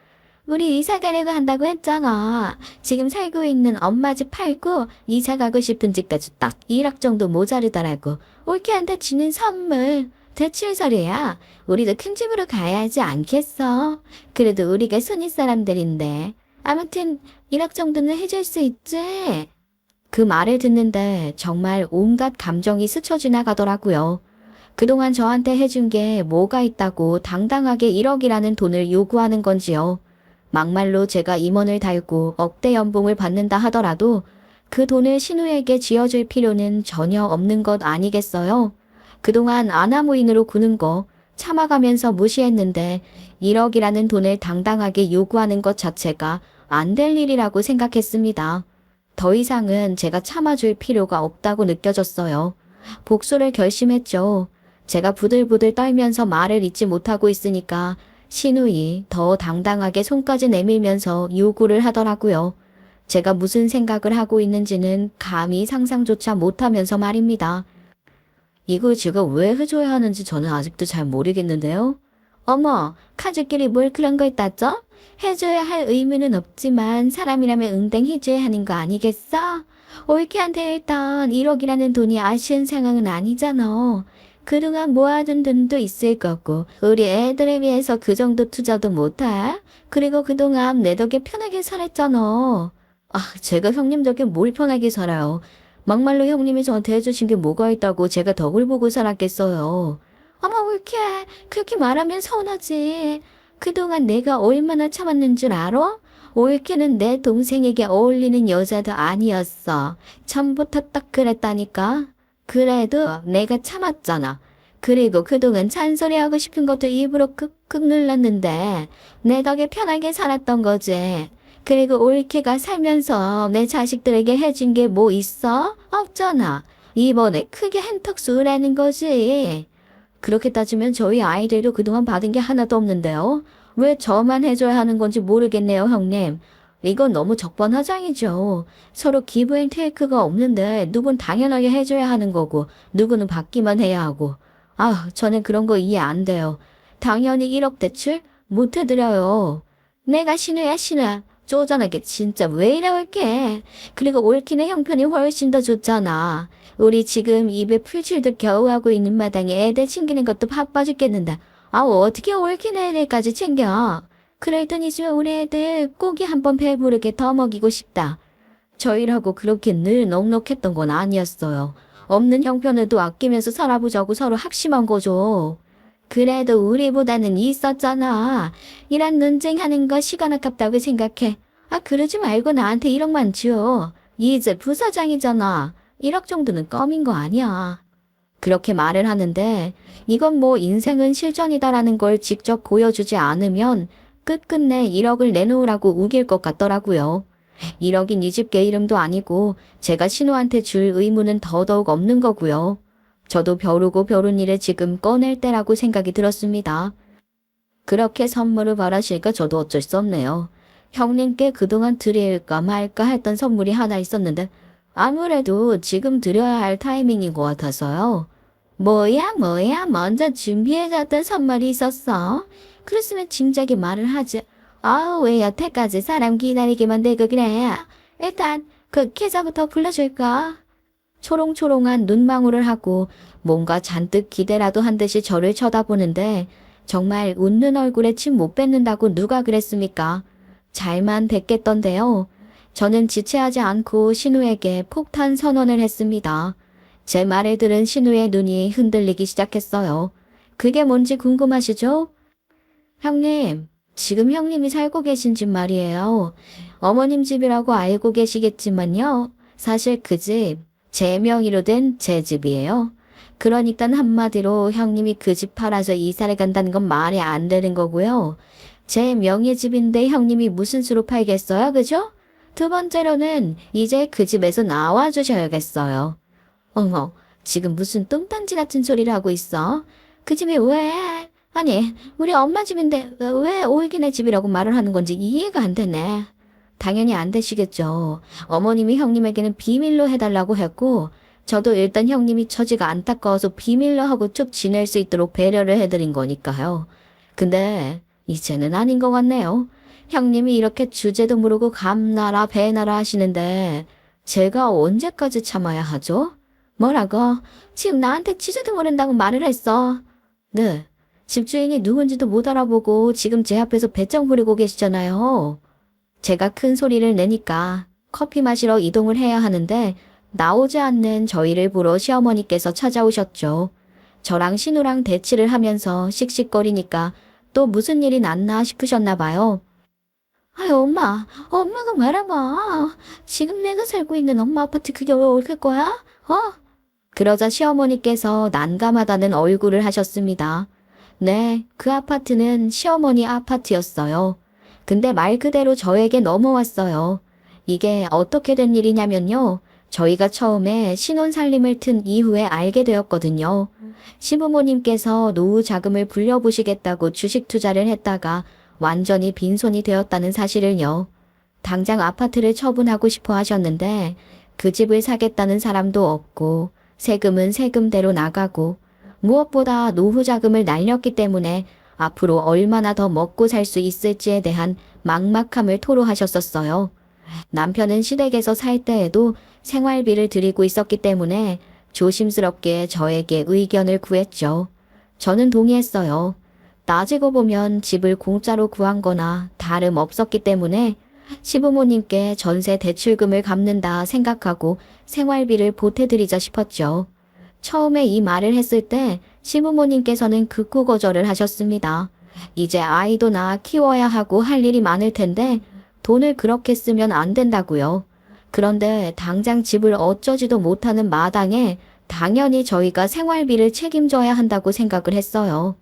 우리 이사 가려고 한다고 했잖아. 지금 살고 있는 엄마 집 팔고 이사 가고 싶은 집까지 딱 1억 정도 모자르더라고. 올케한테 주는 선물. 대출 서류야. 우리도 큰 집으로 가야 하지 않겠어? 그래도 우리가 손윗 사람들인데. 아무튼 1억 정도는 해줄 수 있지? 그 말을 듣는데 정말 온갖 감정이 스쳐 지나가더라고요. 그동안 저한테 해준 게 뭐가 있다고 당당하게 1억이라는 돈을 요구하는 건지요. 막말로 제가 임원을 달고 억대 연봉을 받는다 하더라도 그 돈을 신우에게 쥐어줄 필요는 전혀 없는 것 아니겠어요? 그동안 아나무인으로 구는 거 참아가면서 무시했는데 1억이라는 돈을 당당하게 요구하는 것 자체가 안 될 일이라고 생각했습니다. 더 이상은 제가 참아줄 필요가 없다고 느껴졌어요. 복수를 결심했죠. 제가 부들부들 떨면서 말을 잇지 못하고 있으니까 신우이 더 당당하게 손까지 내밀면서 요구를 하더라고요. 제가 무슨 생각을 하고 있는지는 감히 상상조차 못하면서 말입니다. 이걸 제가 왜 해줘야 하는지 저는 아직도 잘 모르겠는데요. 어머, 가족끼리 뭘 그런 걸 따져? 해줘야 할 의무는 없지만 사람이라면 응당 해줘야 하는 거 아니겠어? 올케한테 일단 1억이라는 돈이 아쉬운 상황은 아니잖아. 그동안 모아둔 돈도 있을 거고 우리 애들을 위해서 그 정도 투자도 못해? 그리고 그동안 내 덕에 편하게 살았잖아. 제가 형님 덕에 뭘 편하게 살아요. 막말로 형님이 저한테 해주신 게 뭐가 있다고 제가 덕을 보고 살았겠어요. 어머, 올케, 그렇게 말하면 서운하지. 그동안 내가 얼마나 참았는 줄 알아? 올케는 내 동생에게 어울리는 여자도 아니었어. 처음부터 딱 그랬다니까. 그래도 내가 참았잖아. 그리고 그동안 잔소리하고 싶은 것도 입으로 끄끄 눌렀는데 내 덕에 편하게 살았던 거지. 그리고 올케가 살면서 내 자식들에게 해준 게 뭐 있어? 없잖아. 이번에 크게 한턱수라는 거지. 그렇게 따지면 저희 아이들도 그동안 받은 게 하나도 없는데요. 왜 저만 해줘야 하는 건지 모르겠네요, 형님. 이건 너무 적반하장이죠. 서로 기브앤테이크가 없는데 누군 당연하게 해줘야 하는 거고 누구는 받기만 해야 하고. 아, 저는 그런 거 이해 안 돼요. 당연히 1억 대출 못 해드려요. 내가 신우야, 신우야. 쪼잔하게 진짜 왜 이래 올게. 그리고 올키는 형편이 훨씬 더 좋잖아. 우리 지금 입에 풀칠도 겨우 하고 있는 마당에 애들 챙기는 것도 바빠 죽겠는데. 아우, 어떻게 올키는 애들까지 챙겨. 그랬더니 지금 우리 애들 고기 한번 배부르게 더 먹이고 싶다. 저희라고 그렇게 늘 넉넉했던 건 아니었어요. 없는 형편에도 아끼면서 살아보자고 서로 합심한 거죠. 그래도 우리보다는 있었잖아. 이런 논쟁하는 거 시간 아깝다고 생각해. 아, 그러지 말고 나한테 1억만 줘. 이제 부사장이잖아. 1억 정도는 껌인 거 아니야. 그렇게 말을 하는데 이건 뭐 인생은 실전이다라는 걸 직접 보여주지 않으면 끝끝내 1억을 내놓으라고 우길 것 같더라고요. 1억인 이 집 개 이름도 아니고 제가 신우한테 줄 의무는 더더욱 없는 거고요. 저도 벼르고 벼른 일을 지금 꺼낼 때라고 생각이 들었습니다. 그렇게 선물을 바라시니까 저도 어쩔 수 없네요. 형님께 그동안 드릴까 말까 했던 선물이 하나 있었는데 아무래도 지금 드려야 할 타이밍인 것 같아서요. 뭐야 먼저 준비해놨던 선물이 있었어. 그랬으면 진작에 말을 하지. 아우 왜 여태까지 사람 기다리게 만들고 그래. 일단 그 계좌부터 불러줄까? 초롱초롱한 눈망울을 하고 뭔가 잔뜩 기대라도 한 듯이 저를 쳐다보는데 정말 웃는 얼굴에 침 못 뱉는다고 누가 그랬습니까? 잘만 뱉겠던데요. 저는 지체하지 않고 신우에게 폭탄 선언을 했습니다. 제 말을 들은 신우의 눈이 흔들리기 시작했어요. 그게 뭔지 궁금하시죠? 형님, 지금 형님이 살고 계신 집 말이에요. 어머님 집이라고 알고 계시겠지만요. 사실 그 집, 제 명의로 된 제 집이에요. 그러니까 한마디로 형님이 그 집 팔아서 이사를 간다는 건 말이 안 되는 거고요. 제 명의 집인데 형님이 무슨 수로 팔겠어요, 그죠? 두 번째로는 이제 그 집에서 나와 주셔야겠어요. 어머, 지금 무슨 뚱딴지 같은 소리를 하고 있어? 그 집이 왜? 아니, 우리 엄마 집인데 왜 올기네 집이라고 말을 하는 건지 이해가 안 되네. 당연히 안 되시겠죠. 어머님이 형님에게는 비밀로 해달라고 했고 저도 일단 형님이 처지가 안타까워서 비밀로 하고 쭉 지낼 수 있도록 배려를 해드린 거니까요. 근데 이제는 아닌 것 같네요. 형님이 이렇게 주제도 모르고 감나라 배나라 하시는데 제가 언제까지 참아야 하죠? 뭐라고? 지금 나한테 주제도 모른다고 말을 했어. 네, 집주인이 누군지도 못 알아보고 지금 제 앞에서 배짱 부리고 계시잖아요. 제가 큰 소리를 내니까 커피 마시러 이동을 해야 하는데 나오지 않는 저희를 보러 시어머니께서 찾아오셨죠. 저랑 신우랑 대치를 하면서 씩씩거리니까 또 무슨 일이 났나 싶으셨나 봐요. 아유 엄마가 말아봐. 지금 내가 살고 있는 엄마 아파트 그게 왜 올 거야? 그러자 시어머니께서 난감하다는 얼굴을 하셨습니다. 네, 그 아파트는 시어머니 아파트였어요. 근데 말 그대로 저에게 넘어왔어요. 이게 어떻게 된 일이냐면요. 저희가 처음에 신혼살림을 튼 이후에 알게 되었거든요. 시부모님께서 노후 자금을 불려보시겠다고 주식 투자를 했다가 완전히 빈손이 되었다는 사실을요. 당장 아파트를 처분하고 싶어 하셨는데 그 집을 사겠다는 사람도 없고 세금은 세금대로 나가고 무엇보다 노후 자금을 날렸기 때문에 앞으로 얼마나 더 먹고 살 수 있을지에 대한 막막함을 토로하셨었어요. 남편은 시댁에서 살 때에도 생활비를 드리고 있었기 때문에 조심스럽게 저에게 의견을 구했죠. 저는 동의했어요. 따지고 보면 집을 공짜로 구한 거나 다름없었기 때문에 시부모님께 전세 대출금을 갚는다 생각하고 생활비를 보태드리자 싶었죠. 처음에 이 말을 했을 때 시부모님께서는 극구 거절을 하셨습니다. 이제 아이도 낳아 키워야 하고 할 일이 많을 텐데 돈을 그렇게 쓰면 안 된다고요. 그런데 당장 집을 어쩌지도 못하는 마당에 당연히 저희가 생활비를 책임져야 한다고 생각을 했어요.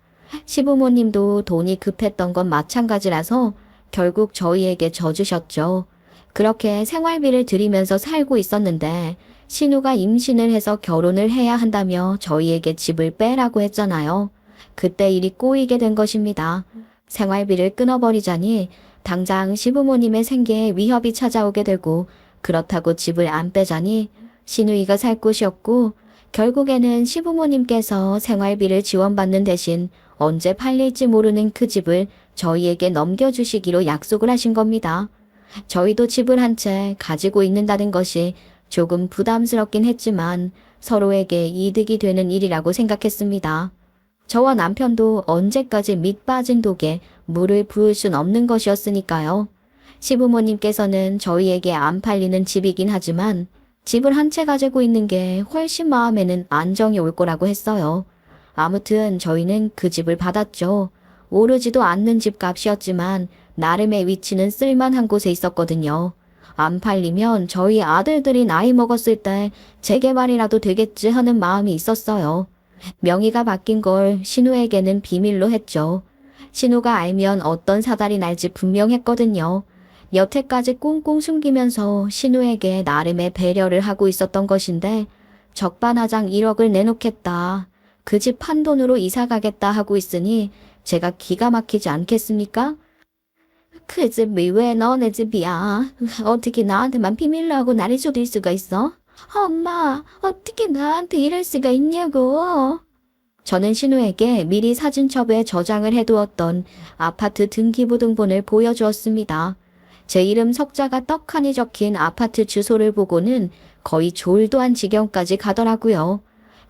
시부모님도 돈이 급했던 건 마찬가지라서 결국 저희에게 져주셨죠. 그렇게 생활비를 들이면서 살고 있었는데 신우가 임신을 해서 결혼을 해야 한다며 저희에게 집을 빼라고 했잖아요. 그때 일이 꼬이게 된 것입니다. 생활비를 끊어버리자니 당장 시부모님의 생계에 위협이 찾아오게 되고 그렇다고 집을 안 빼자니 신우이가 살 곳이었고 결국에는 시부모님께서 생활비를 지원받는 대신 언제 팔릴지 모르는 그 집을 저희에게 넘겨주시기로 약속을 하신 겁니다. 저희도 집을 한 채 가지고 있는다는 것이 조금 부담스럽긴 했지만 서로에게 이득이 되는 일이라고 생각했습니다. 저와 남편도 언제까지 밑 빠진 독에 물을 부을 순 없는 것이었으니까요. 시부모님께서는 저희에게 안 팔리는 집이긴 하지만 집을 한 채 가지고 있는 게 훨씬 마음에는 안정이 올 거라고 했어요. 아무튼 저희는 그 집을 받았죠. 오르지도 않는 집값이었지만 나름의 위치는 쓸만한 곳에 있었거든요. 안 팔리면 저희 아들들이 나이 먹었을 때 재개발이라도 되겠지 하는 마음이 있었어요. 명의가 바뀐 걸 신우에게는 비밀로 했죠. 신우가 알면 어떤 사달이 날지 분명했거든요. 여태까지 꽁꽁 숨기면서 신우에게 나름의 배려를 하고 있었던 것인데 적반하장 1억을 내놓겠다. 그 집 판 돈으로 이사 가겠다 하고 있으니 제가 기가 막히지 않겠습니까? 그 집이 왜 너네 집이야? 어떻게 나한테만 비밀로 하고 나를 속일 수가 있어? 엄마, 어떻게 나한테 이럴 수가 있냐고. 저는 신우에게 미리 사진첩에 저장을 해두었던 아파트 등기부등본을 보여주었습니다. 제 이름 석자가 떡하니 적힌 아파트 주소를 보고는 거의 졸도한 지경까지 가더라고요.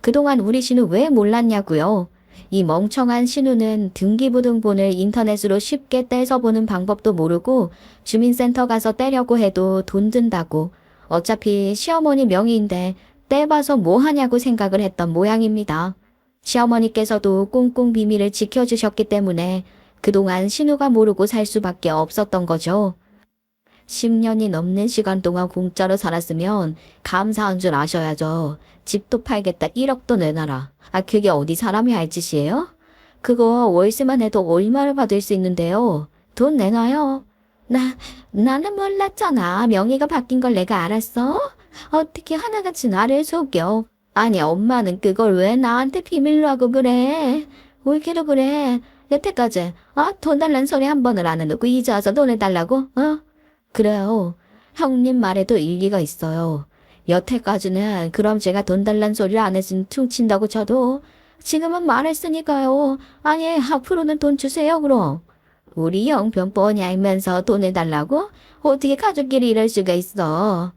그동안 우리 신우 왜 몰랐냐고요. 이 멍청한 신우는 등기부등본을 인터넷으로 쉽게 떼서 보는 방법도 모르고 주민센터 가서 떼려고 해도 돈 든다고 어차피 시어머니 명의인데 떼봐서 뭐 하냐고 생각을 했던 모양입니다. 시어머니께서도 꽁꽁 비밀을 지켜주셨기 때문에 그동안 신우가 모르고 살 수밖에 없었던 거죠. 10년이 넘는 시간 동안 공짜로 살았으면 감사한 줄 아셔야죠. 집도 팔겠다 1억도 내놔라. 그게 어디 사람이 할 짓이에요? 그거 월세만 해도 얼마를 받을 수 있는데요. 돈 내놔요. 나는 몰랐잖아. 명의가 바뀐 걸 내가 알았어? 어떻게 하나같이 나를 속여. 아니 엄마는 그걸 왜 나한테 비밀로 하고 그래. 올케도 그래. 여태까지 돈 달란 소리 한 번을 안 해놓고 이제 와서 돈 해달라고? 그래요. 형님 말에도 일리가 있어요. 여태까지는 그럼 제가 돈 달란 소리를 안 했으니 퉁친다고 쳐도 지금은 말했으니까요. 아니 앞으로는 돈 주세요 그럼. 우리 형편 뻔히 알면서 돈 해달라고? 어떻게 가족끼리 이럴 수가 있어.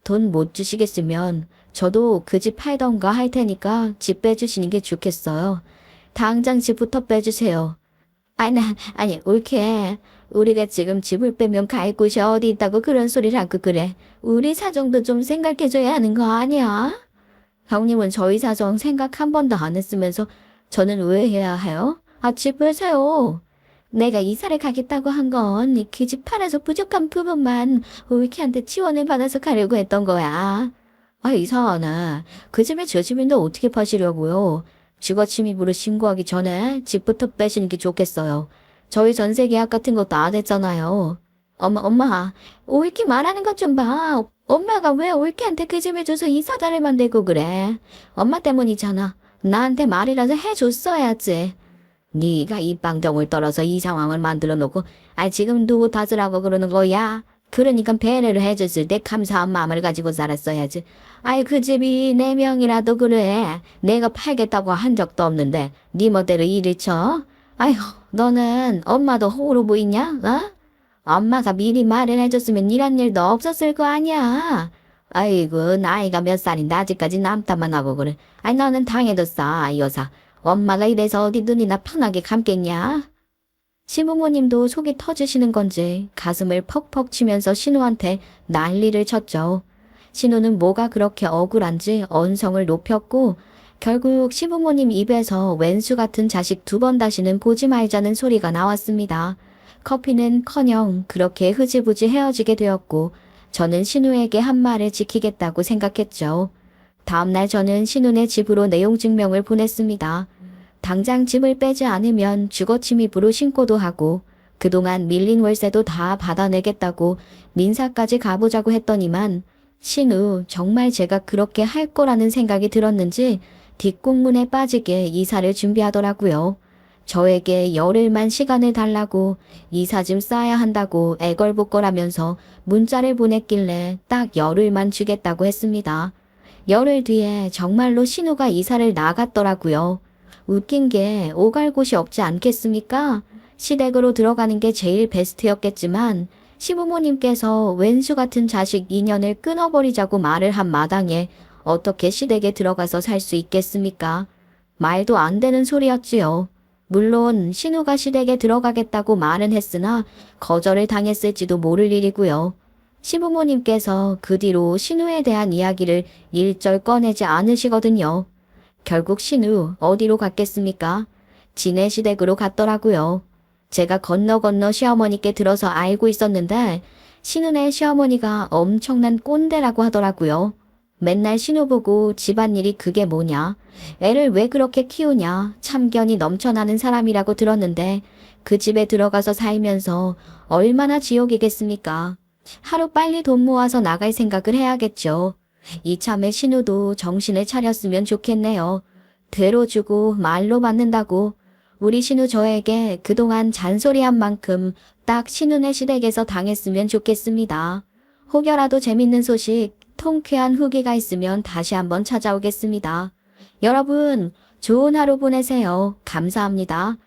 돈 못 주시겠으면 저도 그 집 팔던가 할 테니까 집 빼주시는 게 좋겠어요. 당장 집부터 빼주세요. 아니 옳게. 우리가 지금 집을 빼면 갈 곳이 어디 있다고 그런 소리를 하고 그래. 우리 사정도 좀 생각해줘야 하는 거 아니야? 형님은 저희 사정 생각 한 번도 안 했으면서 저는 왜 해야 해요? 집 빼세요. 내가 이사를 가겠다고 한 건 그 집 팔아서 부족한 부분만 옳게한테 지원을 받아서 가려고 했던 거야. 이상하네. 그 집에 저 집인데 어떻게 파시려고요? 주거침입으로 신고하기 전에 집부터 빼시는 게 좋겠어요. 저희 전세 계약 같은 것도 안 했잖아요. 엄마, 올케 말하는 것 좀 봐. 엄마가 왜 올케한테 그 집을 줘서 이사자를 만들고 그래. 엄마 때문이잖아. 나한테 말이라도 해줬어야지. 네가 입방정을 떨어서 이 상황을 만들어 놓고 지금 누구 탓을 하고 그러는 거야? 그러니까 배려를 해줬을 때 감사한 마음을 가지고 살았어야지. 그 집이 내 명이라도 그래. 내가 팔겠다고 한 적도 없는데 네 멋대로 일을 쳐? 너는 엄마도 호로 보이냐? 엄마가 미리 말을 해줬으면 이런 일도 없었을 거 아니야. 아이고 나이가 몇 살인데 아직까지 남탓만 하고 그래. 너는 당해뒀어 이 여사. 엄마가 이래서 어디 눈이나 편하게 감겠냐? 시부모님도 속이 터지시는 건지 가슴을 퍽퍽 치면서 신우한테 난리를 쳤죠. 신우는 뭐가 그렇게 억울한지 언성을 높였고 결국 시부모님 입에서 왼수 같은 자식 2번 다시는 보지 말자는 소리가 나왔습니다. 커피는커녕 그렇게 흐지부지 헤어지게 되었고 저는 신우에게 한 말을 지키겠다고 생각했죠. 다음날 저는 신우네 집으로 내용 증명을 보냈습니다. 당장 집을 빼지 않으면 주거침입으로 신고도 하고 그동안 밀린 월세도 다 받아내겠다고 민사까지 가보자고 했더니만 신우 정말 제가 그렇게 할 거라는 생각이 들었는지 뒷공문에 빠지게 이사를 준비하더라고요. 저에게 열흘만 시간을 달라고 이삿짐 싸야 한다고 애걸복걸하면서 문자를 보냈길래 딱 열흘만 주겠다고 했습니다. 열흘 뒤에 정말로 신우가 이사를 나갔더라고요. 웃긴 게 오갈 곳이 없지 않겠습니까? 시댁으로 들어가는 게 제일 베스트였겠지만 시부모님께서 왼수 같은 자식 인연을 끊어버리자고 말을 한 마당에 어떻게 시댁에 들어가서 살 수 있겠습니까? 말도 안 되는 소리였지요. 물론 신우가 시댁에 들어가겠다고 말은 했으나 거절을 당했을지도 모를 일이고요. 시부모님께서 그 뒤로 신우에 대한 이야기를 일절 꺼내지 않으시거든요. 결국 신우 어디로 갔겠습니까? 지네 시댁으로 갔더라고요. 제가 건너 시어머니께 들어서 알고 있었는데 신우네 시어머니가 엄청난 꼰대라고 하더라고요. 맨날 신우 보고 집안일이 그게 뭐냐? 애를 왜 그렇게 키우냐? 참견이 넘쳐나는 사람이라고 들었는데 그 집에 들어가서 살면서 얼마나 지옥이겠습니까? 하루 빨리 돈 모아서 나갈 생각을 해야겠죠. 이참에 신우도 정신을 차렸으면 좋겠네요. 대로 주고 말로 받는다고. 우리 신우 저에게 그동안 잔소리한 만큼 딱 신우네 시댁에서 당했으면 좋겠습니다. 혹여라도 재밌는 소식, 통쾌한 후기가 있으면 다시 한번 찾아오겠습니다. 여러분, 좋은 하루 보내세요. 감사합니다.